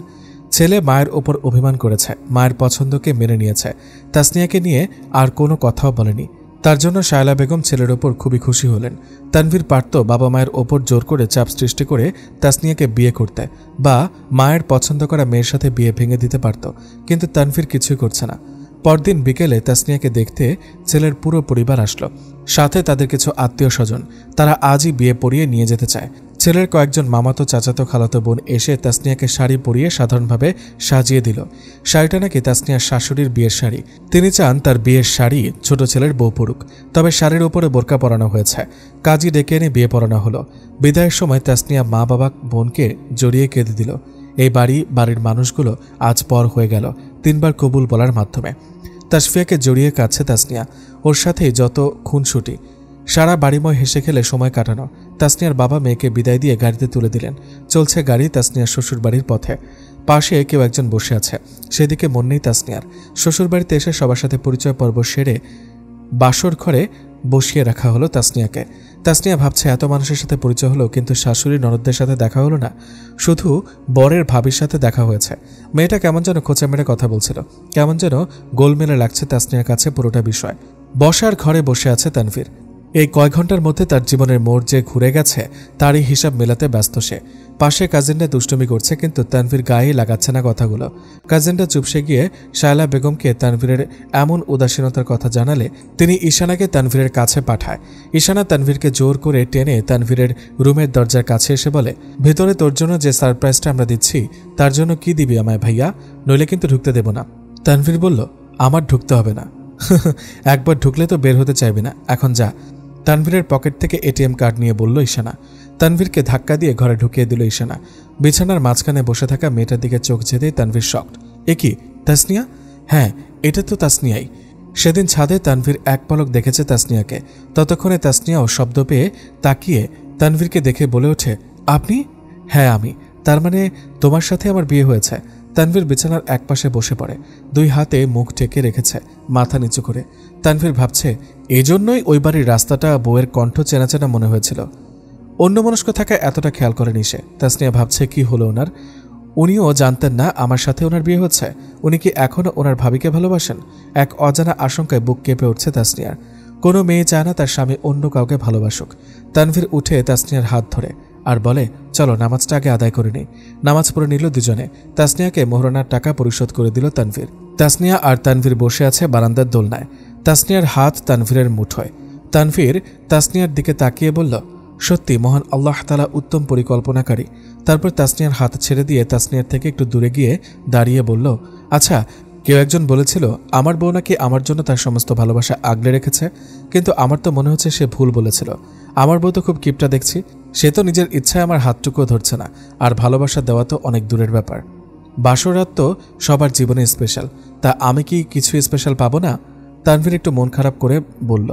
ছেলে মায়ের ওপর অভিমান করেছে, মায়ের পছন্দকে মেনে নিয়েছে। তাসনিয়াকে নিয়ে আর কোনো কথাও বলেনি। তার জন্য শায়লা বেগম ছেলের ওপর খুবই খুশি হলেন। তানভীর পারত বাবা মায়ের ওপর জোর করে চাপ সৃষ্টি করে তাসনিয়াকে বিয়ে করতে, বা মায়ের পছন্দ করা মেয়ের সাথে বিয়ে ভেঙে দিতে পারত, কিন্তু তানভীর কিছুই করছে না। পরদিন বিকেলে তাসনিয়াকে দেখতে ছেলের পুরো পরিবার আসলো, সাথে তাদের কিছু আত্মীয় স্বজন। তারা আজই বিয়ে পরিয়ে নিয়ে যেতে চায়। ছেলের কয়েকজন মামাতো চাচাতো খালাতো বোন এসে তাসনিয়াকে শাড়ি পরিয়ে সাধারণভাবে সাজিয়ে দিল। শাড়িটা নাকি তাসনিয়ার শাশুড়ির বিয়ের শাড়ি। তিনি চান তার বিয়ের শাড়ি ছোট ছেলের বউ পরুক, তবে শাড়ির উপরে বোরকা পরানো হয়েছে। কাজী ডেকে এনে বিয়ে পরানো হলো। বিদায়ের সময় তাসনিয়া মা বাবা বোনকে জড়িয়ে কেঁদে দিল। এই বাড়ির মানুষগুলো আজ পর হয়ে গেল 3 বার কবুল বলার মাধ্যমে। তাসফিয়াকে জড়িয়ে কাঁদছে তাসনিয়া, ওর সাথেই যত খুনসুটি। সারা বাড়িময় হেসে খেলে সময় কাটানো। তাসনিয়ার বাবা মেয়েকে বিদায় দিয়ে গাড়িতে তুলে দিলেন। চলছে গাড়ি তাসনিয়ার শ্বশুর বাড়ির পথে। পাশে কেউ একজন বসে আছে, সেদিকে মন নেই তাসনিয়ার। শ্বশুর বাড়িতে এসে সবার সাথে পরিচয় পর্ব সেরে বাসর ঘরে বসিয়ে রাখা হলো তাসনিয়াকে। তাসনিয়া ভাবছে এত মানুষের সাথে পরিচয় হলো, কিন্তু শাশুড়ি ননদদের সাথে দেখা হলো না, শুধু বরের ভাবির সাথে দেখা হয়েছে। মেয়েটা কেমন যেন খোঁচা মেরে কথা বলছিল, কেমন যেন গোলমেলে লাগছে তাসনিয়ার কাছে পুরোটা বিষয়। বসার ঘরে বসে আছে তানভীর। এই কয়েক ঘন্টার মধ্যে তার জীবনের মোড় যে ঘুরে গেছে তারই হিসাব মেলাতে ব্যস্ত সে। পাশে কাজিনরা দুষ্টুমি করছে, কিন্তু তানভীর গায়ে লাগাচ্ছে না কথাগুলো। কাজিনরা চুপসে গিয়ে শায়লা বেগমকে তানভীরের এমন উদাসীনতার কথা জানালে তিনি ঈশানাকে তানভীরের কাছে পাঠায়। ঈশানা তানভীরকে জোর করে টেনে তানভীরের রুমের দরজার কাছে এসে বলে, ভেতরে তোর জন্য যে সারপ্রাইজটা আমরা দিচ্ছি তার জন্য কি দিবি আমায় ভাইয়া, নইলে কিন্তু ঢুকতে দেব না। তানভীর বলল, আমার ঢুকতে হবে না, একবার ঢুকলে তো বের হতে চাইবি না, এখন যা। তানভীরের পকেট থেকে এটিএম কার্ড নিয়ে বলল ঈশানা। তানভীরকে ধাক্কা দিয়ে ঘরে ঢুকিয়ে দিল ঈশানা। বিছানার মাঝখানে বসে থাকা মেয়েটার দিকে চোখ যেতেই তানভীর শকড। এ কি, তাসনিয়া? হ্যাঁ, এটা তো তাসনিয়াই। সেদিন ছাদে তানভীর এক পলক দেখেছে তাসনিয়াকে। ততক্ষণে তাসনিয়াও শব্দ পেয়ে তাকিয়ে তানভীরকে দেখে বলে ওঠে, আপনি? হ্যাঁ আমি। তার মানে তোমার সাথে আমার বিয়ে হয়েছে। তানভীর বিছানার একপাশে বসে পড়ে, 2 হাতে মুখ ঢেকে রেখেছে, মাথা নিচু করে। তানভীর ভাবছে এজন্যই ওই বাড়ির রাস্তাটা বউয়ের কণ্ঠ চেনা চেনা মনে হয়েছিল। অন্যমনস্ক থাকায় এতটা খেয়াল করেনি সে। তাসনিয়া ভাবছে কি হলো ওনার। উনিও জানতেন না আমার সাথে ওনার বিয়ে হচ্ছে। উনি কি এখনও ওনার ভাবিকে ভালোবাসেন? এক অজানা আশঙ্কায় বুক কেঁপে উঠছে তাসনিয়ার। কোনো মেয়ে চায় না তার স্বামী অন্য কাউকে ভালোবাসুক। তানভীর উঠে তাসনিয়ার হাত ধরে আর বলে, চলো নামাজটা আগে আদায় করে নিই। নামাজ পড়ে নিল দুজনে। তাসনিয়াকে মোহরানার টাকা পরিশোধ করে দিল তানভীর। তাসনিয়া আর তানভীর বসে আছে বারান্দার দোলনায়। তাসনিয়ার হাত তানভীরের মুঠোয়। তানভীর তাসনিয়ার দিকে তাকিয়ে বলল, সত্যি মহান আল্লাহ তাআলা উত্তম পরিকল্পনাকারী। তারপর তাসনিয়ার হাত ছেড়ে দিয়ে তাসনিয়ার থেকে একটু দূরে গিয়ে দাঁড়িয়ে বলল, আচ্ছা, কেউ একজন বলেছিল আমার বউ নাকি আমার জন্য তার সমস্ত ভালোবাসা আগলে রেখেছে, কিন্তু আমার তো মনে হচ্ছে সে ভুল বলেছিল। আমার বউ তো খুব কিপটা দেখছি। সে তো নিজের ইচ্ছায় আমার হাতটুকুও ধরছে না, আর ভালোবাসা দেওয়া তো অনেক দূরের ব্যাপার। বাসরাত তো সবার জীবনে স্পেশাল, তা আমি কি কিছু স্পেশাল পাবো না? তানভীর একটু মন খারাপ করে বলল।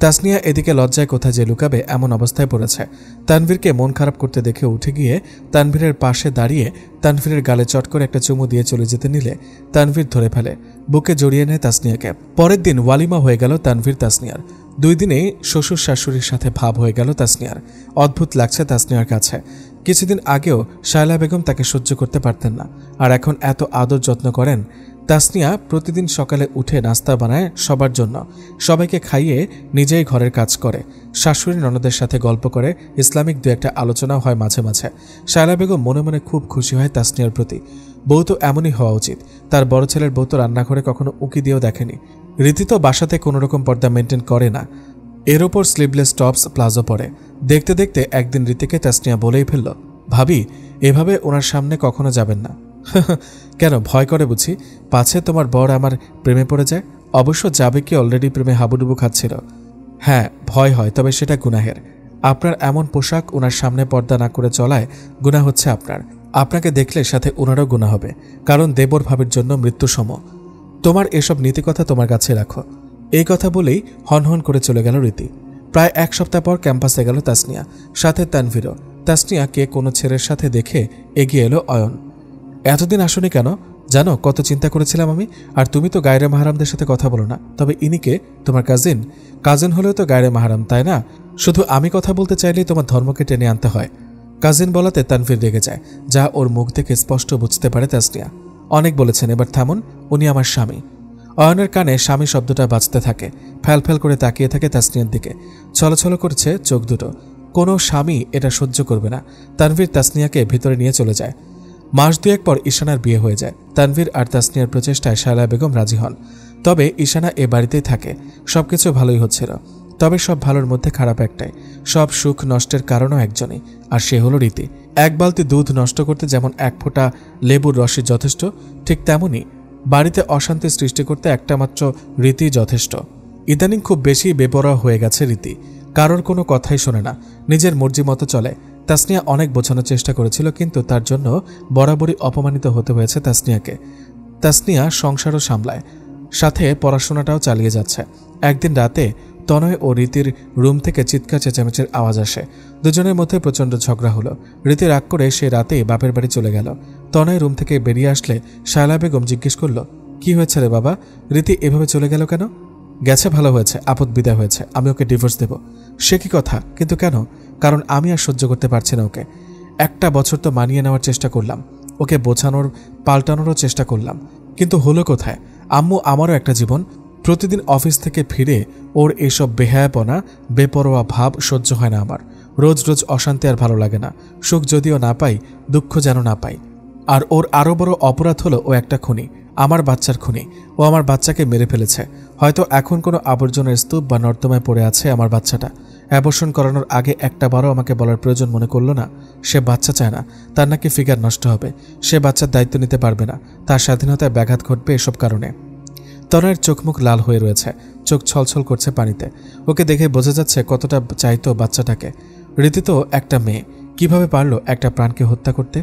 তাসনিয়া এদিকে লজ্জায় কোথা যে লুকাবে এমন অবস্থায় পড়েছে। তানভীরকে মন খারাপ করতে দেখে উঠে গিয়ে তানভীরের পাশে দাঁড়িয়ে তানভীরের গালে চট করে একটা চুমু দিয়ে চলে যেতে নিলে তানভীর ধরে ফেলে, বুকে জড়িয়ে নেয় তাসনিয়াকে। পরের দিন ওয়ালিমা হয়ে গেল তানভীর তাসনিয়ার। 2 দিনেই শ্বশুর শাশুড়ির সাথে ভাব হয়ে গেল তাসনিয়ার। অদ্ভুত লাগছে তাসনিয়ার কাছে। কিছুদিন আগেও শায়লা বেগম তাকে সহ্য করতে পারতেন না, আর এখন এত আদর যত্ন করেন। তাসনিয়া প্রতিদিন সকালে উঠে নাস্তা বানায় সবার জন্য, সবাইকে খাইয়ে নিজেই ঘরের কাজ করে, শাশুড়ি ননদের সাথে গল্প করে, ইসলামিক 2-একটা আলোচনাও হয় মাঝে মাঝে। শায়লা বেগম মনে মনে খুব খুশি হয় তাসনিয়ার প্রতি। বউ তো এমনই হওয়া উচিত। তার বড় ছেলের বউ তো রান্নাঘরে কখনো উকি দিয়েও দেখেনি। রীতি তো বাসাতে কোনোরকম পর্দা মেনটেন করে না, এর ওপর স্লিভলেস টপস প্লাজো পরে। দেখতে দেখতে একদিন রীতিকে তাসনিয়া বলেই ফেলল, ভাবি, এভাবে ওনার সামনে কখনো যাবেন না। কেন, ভয় করে বুঝি পাছে তোমার বর আমার প্রেমে পড়ে যায়? অবশ্য যাবে কি, অলরেডি প্রেমে হাবুডুবু খাচ্ছিল। হ্যাঁ, ভয় হয়, তবে সেটা গুনাহের। আপনার এমন পোশাক ওনার সামনে পর্দা না করে চলায় গুনাহ হচ্ছে আপনার। আপনাকে দেখলে সাথে ওনারও গুনাহ হবে, কারণ দেবর ভাবের জন্য মৃত্যু সম। তোমার এসব নীতিকথা তোমার কাছে রাখো। এই কথা বলেই হনহন করে চলে গেল রীতি। প্রায় 1 সপ্তাহ পর ক্যাম্পাসে গেল তাসনিয়া, সাথে তানভীরও। তাসনিয়াকে কোনো ছেলের সাথে দেখে এগিয়ে এলো অয়ন। এতদিন আসনি কেন? জানো কত চিন্তা করেছিলাম আমি। আর তুমি তো গায়রে মাহারামদের সাথে কথা বলো না, তবে ইনিকে, তোমার কাজিন হলেও তো গায়রে মাহারাম, তাই না? শুধু আমি কথা বলতে চাইলেই তোমার ধর্মকে টেনে আনতে হয়। কাজিন বলাতে তানভীর রেগে যায়, যা ওর মুখ থেকে স্পষ্ট বুঝতে পারে তাসনিয়া। অনেক বলেছেন, এবার থামুন, উনি আমার স্বামী। অয়নের কানে স্বামী শব্দটা বাজতে থাকে। ফ্যাল ফ্যাল করে তাকিয়ে থাকে তাসনিয়ার দিকে। ছলছল করছে চোখ দুটো। কোনো স্বামী এটা সহ্য করবে না। তানভীর তাসনিয়াকে ভিতরে নিয়ে চলে যায়। মাস দুয়েক পর ঈশানার বিয়ে হয়ে যায়। তানভীর আর তাসনিয়ার প্রচেষ্টায় শায়লা বেগম রাজি হন। তবে ঈশানা এ বাড়িতেই থাকে। সবকিছু ভালোই হচ্ছিল। তবে সব ভালোর মধ্যে খারাপ একটাই, সব সুখ নষ্টের কারণও একজনই, আর সে হলো রীতি। এক বালতি দুধ নষ্ট করতে যেমন এক ফোঁটা লেবুর রসই যথেষ্ট, ঠিক তেমনি বাড়িতে অশান্তি সৃষ্টি করতে একটা মাত্র রীতি যথেষ্ট। ইদানিং খুব বেশি বেপরোয়া হয়ে গেছে রীতি। কারোর কোনো কথাই শোনে না, নিজের মর্জি মতো চলে। তাসনিয়া অনেক বোঝানোর চেষ্টা করেছিল, কিন্তু তার জন্য বরাবরই অপমানিত হতে হয়েছে তাসনিয়াকে। তাসনিয়া সংসারও সামলায়, সাথে পড়াশোনাটাও চালিয়ে যাচ্ছে। একদিন রাতে তনয় ও রীতির রুম থেকে চিৎকার চেঁচামেচির আওয়াজ আসে। দুজনের মধ্যে প্রচণ্ড ঝগড়া হলো। রীতি রাগ করে সে রাতেই বাপের বাড়ি চলে গেল। তনয় রুম থেকে বেরিয়ে আসলে শায়লা বেগম জিজ্ঞেস করল, কি হয়েছে রে বাবা, রীতি এভাবে চলে গেল কেন? গেছে ভালো হয়েছে, আপদ বিদায় হয়েছে, আমি ওকে ডিভোর্স দেব। সে কি কথা, কিন্তু কেন? কারণ আমি আর সহ্য করতে পারছি না ওকে। একটা বছর তো মানিয়ে নেওয়ার চেষ্টা করলাম, ওকে বোঝানোর পাল্টানোরও চেষ্টা করলাম, কিন্তু হলো কোথায়? আম্মু, আমারও একটা জীবন। প্রতিদিন অফিস থেকে ফিরে ওর এসব বেহায়াপনা, বেপরোয়া ভাব সহ্য হয় না আমার। রোজ রোজ অশান্তি আর ভালো লাগে না। সুখ যদিও না পাই, দুঃখ যেন না পাই। আর ওর আরও বড় অপরাধ হলো ও একটা খুনি, আমার বাচ্চার খুনি। ও আমার বাচ্চাকে মেরে ফেলেছে। হয়তো এখন কোনো আবর্জনার স্তূপ বা নর্দমায় পড়ে আছে আমার বাচ্চাটা। অ্যাবর্শন করানোর আগে একটা বারও আমাকে বলার প্রয়োজন মনে করল না? সে বাচ্চা চায় না, তার নাকি ফিগার নষ্ট হবে, সে বাচ্চার দায়িত্ব নিতে পারবে না, তার স্বাধীনতায় ব্যাঘাত ঘটবে এসব কারণে। তনয়ের চোখ মুখ লাল হয়ে রয়েছে, চোখ ছলছল করছে পানিতে। ওকে দেখে বোঝা যাচ্ছে কতটা চাইতো বাচ্চাটাকে। রীতি তো একটা মেয়ে, কিভাবে পারল একটা প্রাণকে হত্যা করতে?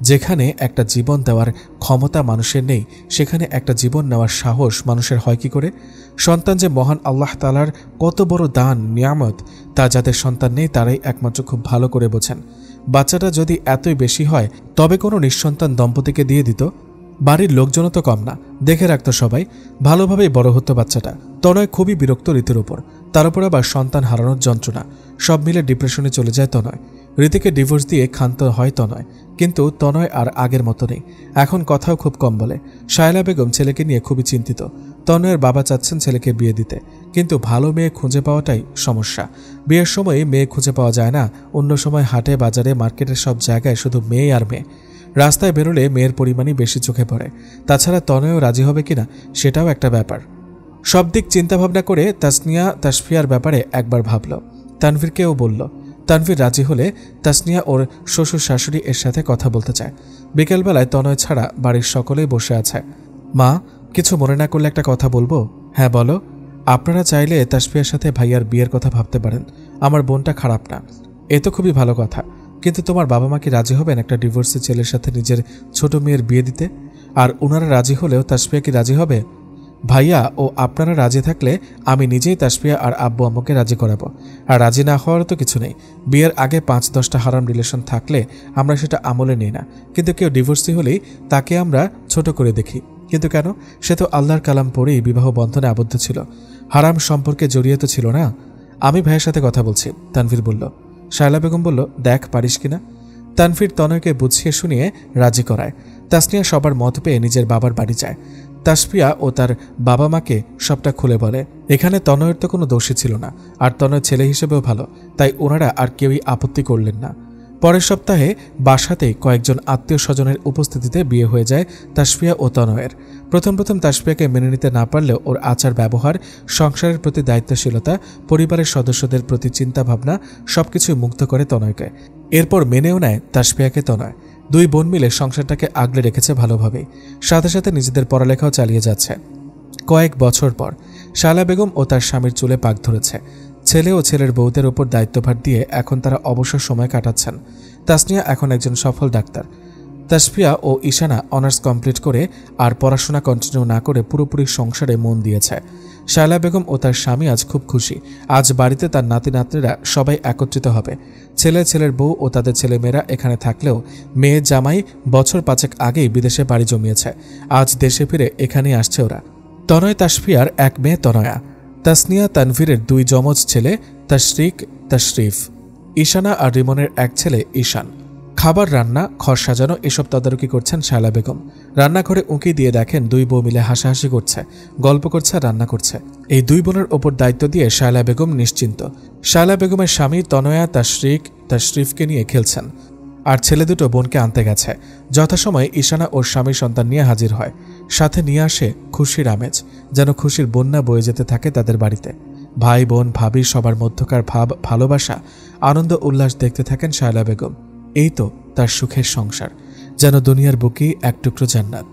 যেখানে একটা জীবন দেওয়ার ক্ষমতা মানুষের নেই, সেখানে একটা জীবন নেওয়ার সাহস মানুষের হয় কি করে? সন্তান যে মহান আল্লাহ তাআলার কত বড় দান, নিয়ামত, তা যাদের সন্তান নেই তারাই একমাত্র খুব ভালো করে বোঝেন। বাচ্চাটা যদি এতই বেশি হয়, তবে কোনো নিঃসন্তান দম্পতিকে দিয়ে দিত। বাড়ির লোকজনও তো কম না, দেখে রাখতো সবাই, ভালোভাবেই বড় হতো বাচ্চাটা। তনয় খুবই বিরক্ত রীতির উপর, তার উপর আবার সন্তান হারানোর যন্ত্রণা। সব মিলে ডিপ্রেশনে চলে যায় তনয়। রীতিকে ডিভোর্স দিয়ে ক্ষান্ত হয় তনয়, কিন্তু তনয় আর আগের মতো নেই। এখন কথাও খুব কম বলে। শায়লা বেগম ছেলেকে নিয়ে খুবই চিন্তিত। তনয়ের বাবা চাচ্ছেন ছেলেকে বিয়ে দিতে, কিন্তু ভালো মেয়ে খুঁজে পাওয়াটাই সমস্যা। বিয়ের সময় মেয়ে খুঁজে পাওয়া যায় না, অন্য সময় হাটে বাজারে মার্কেটের সব জায়গায় শুধু মেয়ে আর মেয়ে। রাস্তায় বেরোলে মেয়ের পরিমাণই বেশি চোখে পড়ে। তাছাড়া তনয়ও রাজি হবে কিনা সেটাও একটা ব্যাপার। সব দিক চিন্তাভাবনা করে তাসনিয়া তাসফিয়ার ব্যাপারে একবার ভাবল। তানভীরকেও বলল। তানভীর রাজি হলে তাসনিয়া ওর শ্বশুর শাশুড়ি এর সাথে কথা বলতে চায়। বিকেলবেলায় তনয় ছাড়া বাড়ির সকলেই বসে আছে। মা, কিছু মনে না করলে একটা কথা বলবো? হ্যাঁ বলো। আপনারা চাইলে তাসফিয়ার সাথে ভাইয়ার বিয়ের কথা ভাবতে পারেন। আমার বোনটা খারাপ না, এ তো খুবই ভালো কথা, কিন্তু তোমার বাবা মা কি রাজি হবেন একটা ডিভোর্সি ছেলের সাথে নিজের ছোট মেয়ের বিয়ে দিতে? আর ওনারা রাজি হলেও তাসফিয়া কি রাজি হবে? ভাইয়া ও আপনারা রাজি থাকলে আমি নিজেই তাসফিয়া আর আব্বু আম্মুকে রাজি করাবো। আর রাজি না হওয়ার তো কিছু নেই। বিয়ের আগে 5-10টা হারাম রিলেশন থাকলে আমরা সেটা আমলে নিই না, কিন্তু কেউ ডিভোর্সি হলেই তাকে আমরা ছোট করে দেখি। কিন্তু কেন? সে তো আল্লাহর কালাম পড়েই বিবাহ বন্ধনে আবদ্ধ ছিল, হারাম সম্পর্কে জড়িয়ে তো ছিল না। আমি ভাইয়ের সাথে কথা বলছি, তানভীর বলল। শায়লা বেগম বলল, দেখ পারিস কিনা। তানভীর তনয়কে বুঝিয়ে শুনিয়ে রাজি করায়। তাসনিয়া সবার মত পেয়ে নিজের বাবার বাড়ি যায়। তাসফিয়া ও তার বাবা মাকে সবটা খুলে বলে। এখানে তনয়ের তো কোনো দোষী ছিল না, আর তনয় ছেলে হিসেবেও ভালো, তাই ওনারা আর কেউই আপত্তি করলেন না। পরের সপ্তাহে বাসাতেই কয়েকজন আত্মীয় স্বজনের উপস্থিতিতে বিয়ে হয়ে যায় তাসফিয়া ও তনয়ের। প্রথম তাসফিয়াকে মেনে নিতে না পারলেও ওর আচার ব্যবহার, সংসারের প্রতি দায়িত্বশীলতা, পরিবারের সদস্যদের প্রতি চিন্তাভাবনা সবকিছুই মুগ্ধ করে তনয়কে। এরপর মেনেও নেয় তাসফিয়াকে তনয়। দুই বোন মিলে সংসারটাকে আগলে রেখেছে ভালোভাবেই, সাথে সাথে নিজেদের পড়ালেখাও চালিয়ে যাচ্ছে। কয়েক বছর পর শায়লা বেগম ও তার স্বামীর চুলে পাক ধরেছে। ছেলে ও ছেলের বউদের ওপর দায়িত্বভার দিয়ে এখন তারা অবসর সময় কাটাচ্ছেন। তাসনিয়া এখন একজন সফল ডাক্তার। তাসফিয়া ও ঈশানা অনার্স কমপ্লিট করে আর পড়াশোনা কন্টিনিউ না করে পুরোপুরি সংসারে মন দিয়েছে। শায়লা বেগম ও তার স্বামী আজ খুব খুশি। আজ বাড়িতে তার নাতি নাতনিরা সবাই একত্রিত হবে। ছেলের বউ ও তাদের ছেলেমেয়েরা এখানে থাকলেও মেয়ে জামাই বছর 5 আগেই বিদেশে বাড়ি জমিয়েছে। আজ দেশে ফিরে এখানেই আসছে ওরা। তনয় তাসফিয়ার এক মেয়ে তনয়া, তাসনিয়া তানভীরের 2 যমজ ছেলে তাশরিক, তাশরিফ, ঈশানা আর রিমনের এক ছেলে ঈশান। খাবার রান্না, ঘর সাজানো এসব তদারকি করছেন শায়লা বেগম। রান্নাঘরে উঁকি দিয়ে দেখেন দুই বউ মিলে হাসাহাসি করছে, গল্প করছে, রান্না করছে। এই দুই বোনের ওপর দায়িত্ব দিয়ে শায়লা বেগম নিশ্চিন্ত। শায়লা বেগমের স্বামী তনয়া তাশরিফকে নিয়ে খেলছেন, আর ছেলে দুটো বোনকে আনতে গেছে। যথাসময়ে ঈশানা ওর স্বামী সন্তান নিয়ে হাজির হয়। সাথে নিয়ে আসে খুশির আমেজ, যেন খুশির বন্যা বয়ে যেতে থাকে তাদের বাড়িতে। ভাই বোন ভাবি সবার মধ্যকার ভাব, ভালোবাসা, আনন্দ উল্লাস দেখতে থাকেন শায়লা বেগম। এই তো তার সুখের সংসার, যেন দুনিয়ার বুকেই এক টুকরো জান্নাত।